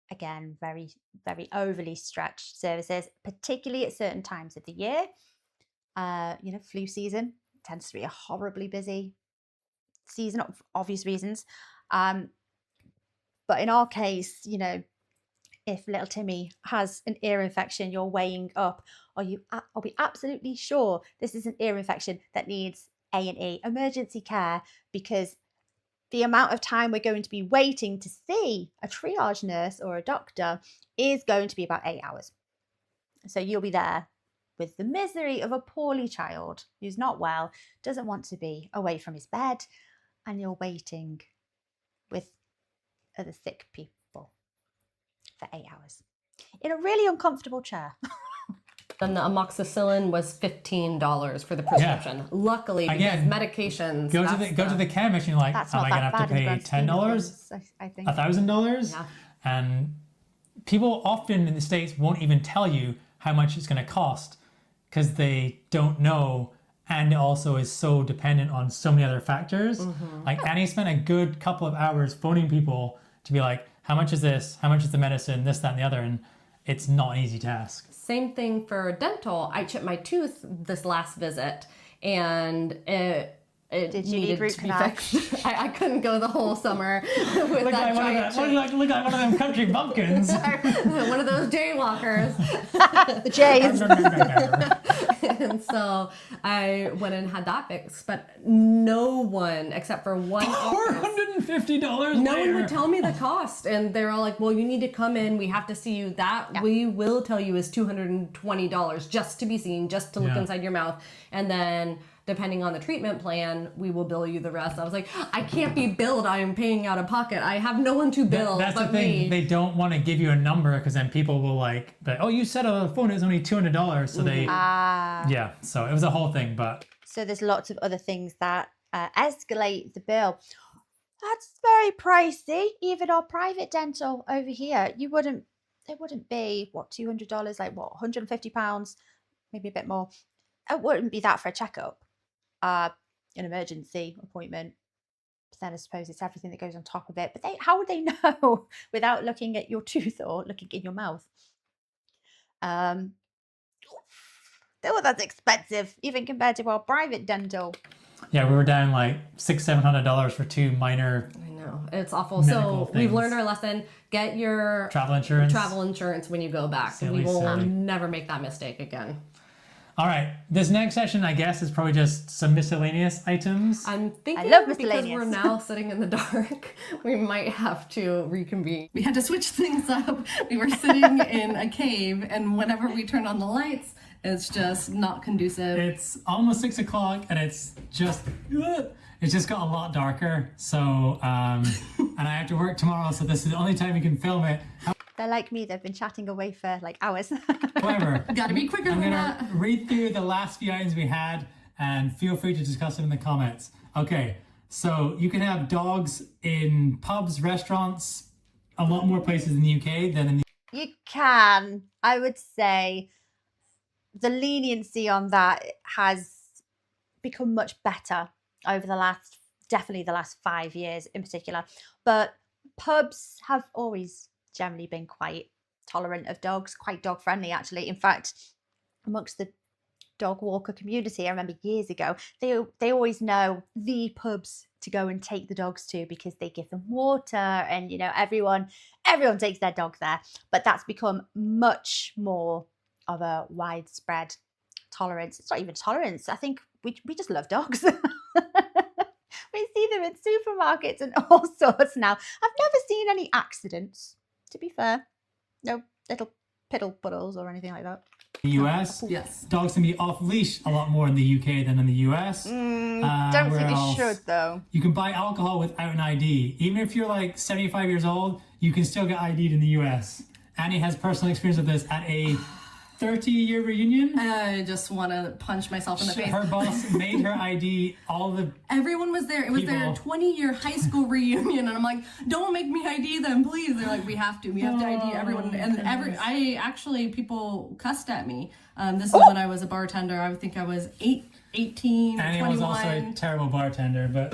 A: again, very, very overly stretched services, particularly at certain times of the year. Flu season tends to be a horribly busy season for obvious reasons. But in our case, if little Timmy has an ear infection, you're weighing up, are we absolutely sure this is an ear infection that needs A&E, emergency care? Because the amount of time we're going to be waiting to see a triage nurse or a doctor is going to be about 8 hours. So you'll be there with the misery of a poorly child who's not well, doesn't want to be away from his bed, and you're waiting with other sick people for 8 hours in a really uncomfortable chair.
B: And the amoxicillin was $15 for the prescription. Luckily,
C: Again,
B: because medications.
C: Go to the chemist and you're like,
A: That's
C: am
A: not
C: I going to
A: that
C: have to
A: bad in
C: pay
A: the grand scheme of
C: $10?
A: things, I think.
C: $1,000?
B: Yeah.
C: And people often in the States won't even tell you how much it's going to cost because they don't know, and it also is so dependent on so many other factors. Like Annie spent a good couple of hours phoning people to be like, how much is this? How much is the medicine? This, that, and the other. And it's not an easy task.
B: Same thing for dental. I chipped my tooth this last visit, and it
A: Did you need
B: needed
A: root
B: to be
A: canal?
B: fixed. I couldn't go the whole summer with that giant chip.
C: Look like one of them country bumpkins.
B: One of those jaywalkers.
A: The J's.
B: And so I went and had that fixed, but no one except for one office,
C: $450
B: no one would tell me the cost. And they're all like, well, you need to come in. We have to see you. That we will tell you is $220 just to be seen, just to look inside your mouth. And then depending on the treatment plan, we will bill you the rest. I was like, I can't be billed. I am paying out of pocket. I have no one to bill.
C: That's
B: but
C: the thing.
B: me.
C: They don't want to give you a number because then people will like, oh, you said on the phone it was only $200. So they, yeah. So it was a whole thing, but.
A: So there's lots of other things that escalate the bill. That's very pricey. Even our private dental over here, it wouldn't be $200, like £150, maybe a bit more. It wouldn't be that for a checkup. An emergency appointment. But then I suppose it's everything that goes on top of it. But how would they know without looking at your tooth or looking in your mouth? Oh, that's expensive, even compared to our private dental.
C: Yeah, we were down like $600-700 for two minor.
B: I know, it's awful.
C: Medical
B: So we've
C: things.
B: learned our lesson. Get your
C: Travel insurance.
B: when you go back.
C: Silly,
B: We will
C: silly.
B: never make that mistake again.
C: All right, this next session, I guess, is probably just some miscellaneous items.
B: I'm thinking
A: love
B: because
A: miscellaneous.
B: we're now sitting in the dark, we might have to reconvene. We had to switch things up. We were sitting in a cave, and whenever we turn on the lights, it's just not conducive.
C: It's almost 6 o'clock, and it's just got a lot darker. So, and I have to work tomorrow, so this is the only time we can film it.
A: They're like me. They've been chatting away for like hours.
C: Whatever.
B: Gotta be quicker
C: I'm
B: than
C: gonna
B: that.
C: read through the last few items we had, and feel free to discuss them in the comments. Okay, so you can have dogs in pubs, restaurants, a lot more places in the UK than in the
A: You can. I would say the leniency on that has become much better over definitely the last 5 years in particular. But pubs have always generally been quite tolerant of dogs, quite dog friendly actually. In fact, amongst the dog walker community, I remember years ago, they always know the pubs to go and take the dogs to because they give them water, and everyone takes their dog there. But that's become much more of a widespread tolerance. It's not even tolerance. I think we just love dogs. We see them in supermarkets and all sorts now. I've never seen any accidents, to be fair. No little piddle puddles or anything like that.
C: US.
B: Yes.
C: Dogs can be off leash a lot more in the UK than in the US.
A: Don't
C: where
A: think we
C: else?
A: should though.
C: You can buy alcohol without an ID. Even if you're like 75 years old, you can still get ID'd in the US. Annie has personal experience with this at a 30-year reunion.
B: I just want to punch myself in the face.
C: Her boss made her ID all the
B: Everyone was there. It was their
C: People.
B: 20-year high school reunion, and I'm like, don't make me ID them, please. They're like, we have to ID everyone. And people cussed at me. This is when I was a bartender. I think I was 18,
C: Annie
B: 21.
C: was also a terrible bartender, but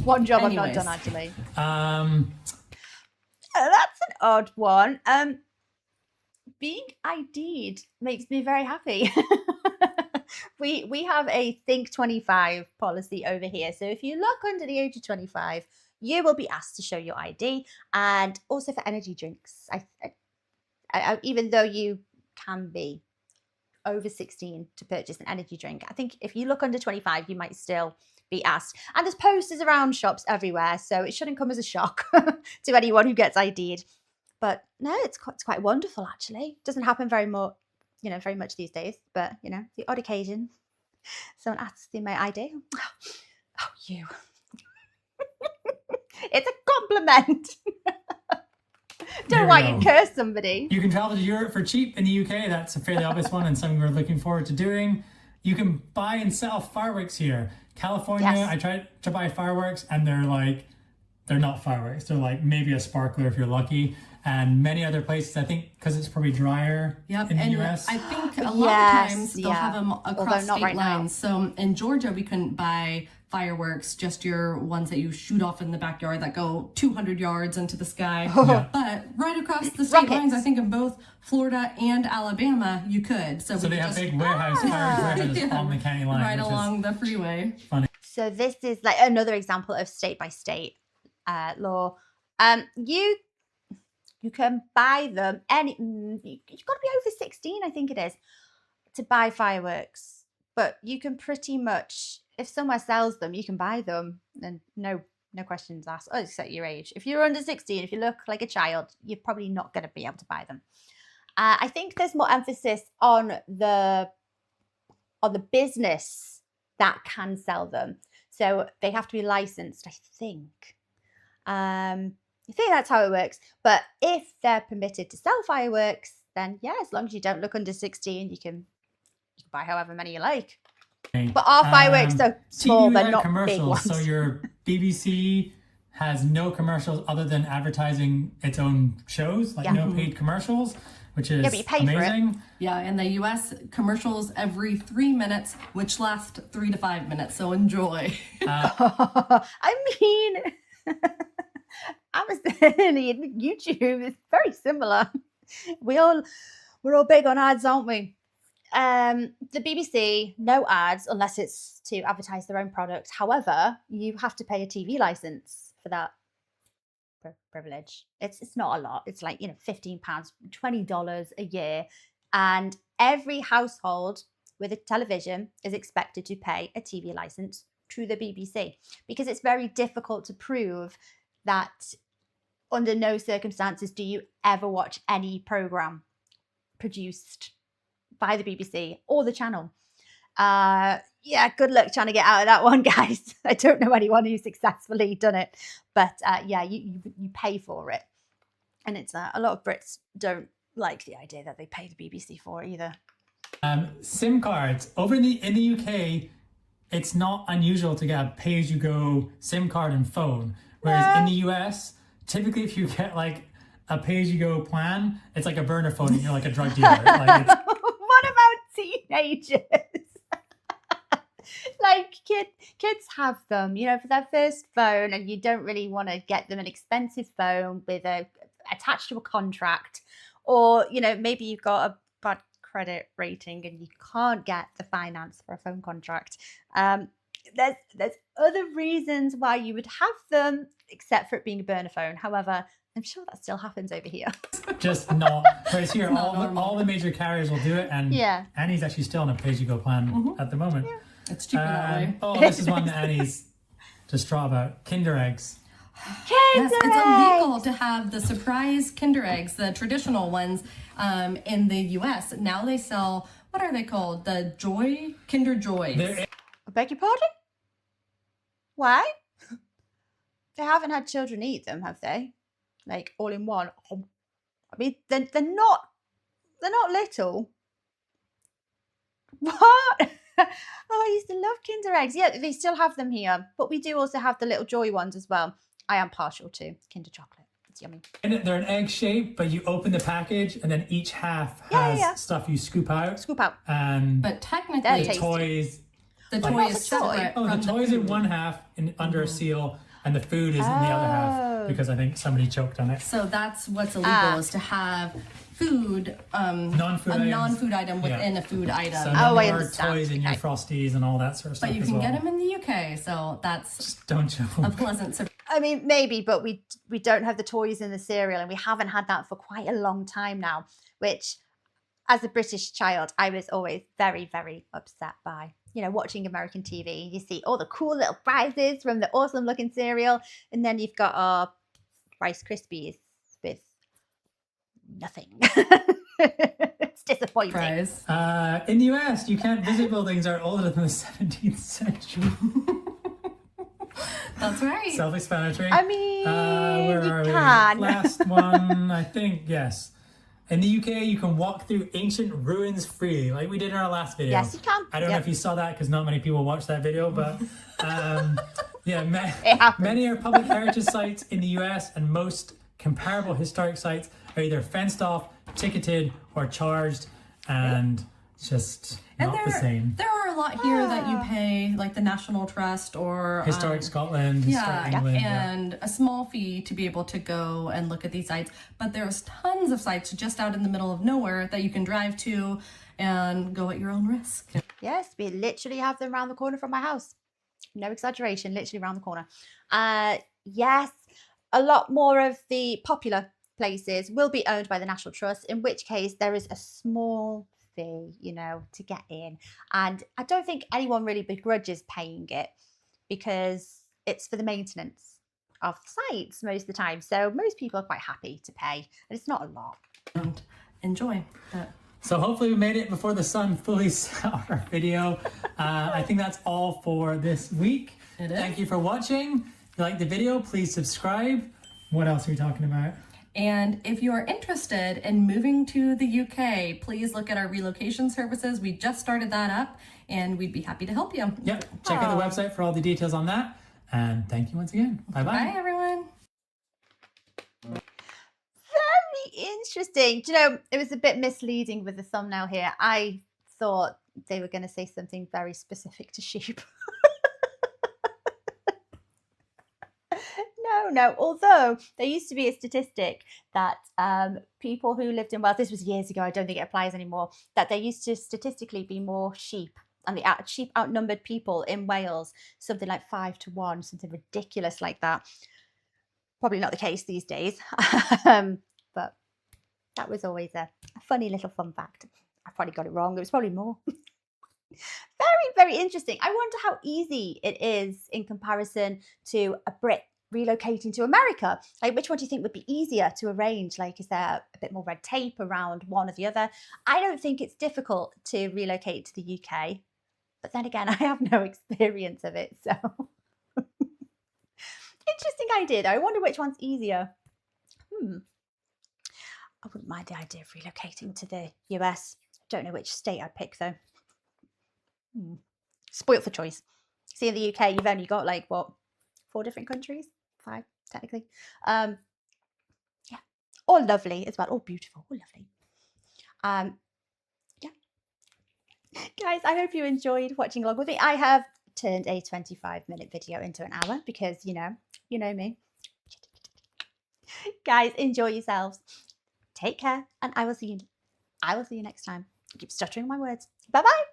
A: One job I've
B: Anyways.
A: not done actually.
C: um,
A: That's an odd one. Being ID'd makes me very happy. We have a Think 25 policy over here. So if you look under the age of 25, you will be asked to show your ID, and also for energy drinks. I even though you can be over 16 to purchase an energy drink, I think if you look under 25, you might still be asked. And there's posters around shops everywhere, so it shouldn't come as a shock to anyone who gets ID'd. But no, it's quite wonderful actually. Doesn't happen very much these days. But the odd occasion, someone asks me my ID. Oh, you. It's a compliment.
C: There
A: Don't
C: we
A: want you
C: go.
A: curse somebody.
C: you can travel to Europe for cheap in the UK. That's a fairly obvious one and something we're looking forward to doing. You can buy and sell fireworks here. California,
A: Yes.
C: I tried to buy fireworks and they're not fireworks. They're like maybe a sparkler if you're lucky. And many other places, I think, because it's probably drier
B: Yep,
C: in the
B: and
C: US.
B: I think a lot
A: Yes,
B: of times they'll
A: yeah.
B: have them
A: Although
B: across
A: not
B: state
A: right now.
B: lines. So in Georgia, we couldn't buy fireworks, just your ones that you shoot off in the backyard that go 200 yards into the sky.
C: Yeah.
B: But right across the state
A: Rockets.
B: lines, I think in both Florida and Alabama, you could. So
C: So
B: we
C: they
B: could
C: have
B: just
C: big warehouse warehouses
B: Yeah.
C: on the county line,
B: right
C: which
B: along the freeway.
A: So this is like another example of state by state law. You can buy them you've got to be over 16, I think it is, to buy fireworks. But you can pretty much, if somewhere sells them, you can buy them and no questions asked. Oh, except your age. If you're under 16, if you look like a child, you're probably not going to be able to buy them. I think there's more emphasis on the business that can sell them. So they have to be licensed, I think. I think that's how it works. But if they're permitted to sell fireworks, then yeah, as long as you don't look under 16, you can buy however many you like. But our fireworks are small,
C: TV
A: they're
C: without
A: not
C: commercials.
A: big ones.
C: So your BBC has no commercials other than advertising its own shows, like
A: Yeah.
C: no paid commercials, which is
A: but you pay for it.
C: amazing.
B: Yeah, in the US, commercials every 3 minutes, which last 3 to 5 minutes. So enjoy.
A: I mean, Amazon and YouTube is very similar. We're all big on ads, aren't we? The BBC, no ads unless it's to advertise their own product. However, you have to pay a TV license for that privilege. It's not a lot. It's like £15, $20 a year, and every household with a television is expected to pay a TV license to the BBC because it's very difficult to prove that under no circumstances do you ever watch any program produced by the BBC or the channel. Yeah, good luck trying to get out of that one, guys. I don't know anyone who's successfully done it, but yeah, you pay for it. And it's a lot of Brits don't like the idea that they pay the BBC for it either.
C: SIM cards over in the UK, it's not unusual to get a pay-as-you-go SIM card and phone. Whereas in the US, typically if you get like a pay-as-you-go plan, it's like a burner phone and you're like a drug dealer. Like it's,
A: What about teenagers? Like kids have them, you know, for their first phone, and you don't really want to get them an expensive phone with a attached to a contract, or you know, maybe you've got a bad credit rating and you can't get the finance for a phone contract. There's other reasons why you would have them, except for it being a burner phone. However, I'm sure that still happens over here.
C: just not. Whereas here,
B: not normal.
C: all the major carriers will do it, and
A: Yeah.
C: Annie's actually still on a pay-as-you-go plan at the moment.
B: It's cheaper that way.
C: Oh, this is one that Annie's distraught about. Kinder eggs.
B: Yes, it's illegal to have the surprise Kinder eggs, the traditional ones, in the US. Now they sell, what are they called? The Kinder Joys.
C: They're-
A: I beg your pardon? Why? They haven't had children eat them, have they? Like all in one. I mean, they're not little. What? Oh, I used to love Kinder eggs. Yeah, they still have them here, but we do also have the little Joy ones as well. I am partial to Kinder chocolate. It's yummy.
C: And they're an egg shape, but you open the package, and then each half has
A: Yeah.
C: stuff you scoop out.
A: Scoop out.
C: And
B: But
A: They're
B: technically,
A: tasty.
C: toys.
B: the
C: Like-
B: toy
A: What's
B: is
A: a toy?
B: separate
C: Oh,
B: from
C: the toys in
B: food.
C: one half under a seal, and the food is in the other half
A: Oh.
C: because I think somebody choked on it.
B: So that's what's illegal, is to have food,
C: Non-food
B: a
C: items.
B: non-food item
C: Yeah.
B: within a food item.
C: So
A: Oh,
C: then
A: I
C: there are
A: understand.
C: toys in your
A: Okay.
C: Frosties and all that sort of stuff
B: but you
C: as
B: can
C: well.
B: get them in the UK, so that's
C: Just don't
B: a
C: joke.
B: pleasant surprise.
A: I mean, maybe, but we don't have the toys in the cereal, and we haven't had that for quite a long time now, which as a British child, I was always very, very upset by. You know, watching American TV, you see all the cool little prizes from the awesome looking cereal, and then you've got our Rice Krispies with nothing. It's disappointing.
B: Surprise.
C: In the US, you can't visit buildings that are older than the 17th century.
B: That's right.
C: Self-explanatory.
A: I mean,
C: Where
A: you
C: are
A: can.
C: we? Last one, I think, yes. In the UK, you can walk through ancient ruins freely, like we did in our last video.
A: Yes, you can.
C: I don't know
A: Yep.
C: if you saw that because not many people watched that video, but yeah,
A: It happens.
C: many are public heritage sites in the US, and most comparable historic sites are either fenced off, ticketed, or charged, and just
B: And
C: not the same.
B: there are a lot here that you pay, like the National Trust or
C: Historic Scotland, Historic England.
B: and a small fee to be able to go and look at these sites. But there's tons of sites just out in the middle of nowhere that you can drive to and go at your own risk.
A: Yes, we literally have them around the corner from my house. No exaggeration, literally around the corner. Yes, a lot more of the popular places will be owned by the National Trust, in which case there is a small fee, you know, to get in. And I don't think anyone really begrudges paying it because it's for the maintenance of the sites most of the time. So most people are quite happy to pay, and it's not a lot.
B: And enjoy. But
C: So hopefully we made it before the sun fully set our video. I think that's all for this week.
B: It is.
C: Thank you for watching. If you like the video, please subscribe. What else are we talking about?
B: And if you are interested in moving to the UK, please look at our relocation services. We just started that up and we'd be happy to help you.
C: Yep, check out the website for all the details on that. And thank you once again. Bye-bye.
B: Bye, everyone.
A: Very interesting. Do you know, it was a bit misleading with the thumbnail here. I thought they were going to say something very specific to sheep. No. Although there used to be a statistic that people who lived in Wales, this was years ago, I don't think it applies anymore, that there used to statistically be more sheep, and the sheep outnumbered people in Wales, something like 5-1, something ridiculous like that. Probably not the case these days, but that was always a funny little fun fact. I probably got it wrong. It was probably more. Very, very interesting. I wonder how easy it is in comparison to a Brit relocating to America. Like, which one do you think would be easier to arrange? Like, is there a bit more red tape around one or the other? I don't think it's difficult to relocate to the UK, but then again, I have no experience of it, so interesting idea though. I wonder which one's easier. I wouldn't mind the idea of relocating to the US. Don't know which state I'd pick though. Spoilt for choice. See, in the UK, you've only got like what, 4 different countries? 5, technically. Yeah, all lovely as well. All beautiful, all lovely. Yeah. Guys, I hope you enjoyed watching along with me. I have turned a 25-minute video into an hour because, you know me. Guys, enjoy yourselves. Take care, and I will see you next time. I keep stuttering my words. Bye-bye.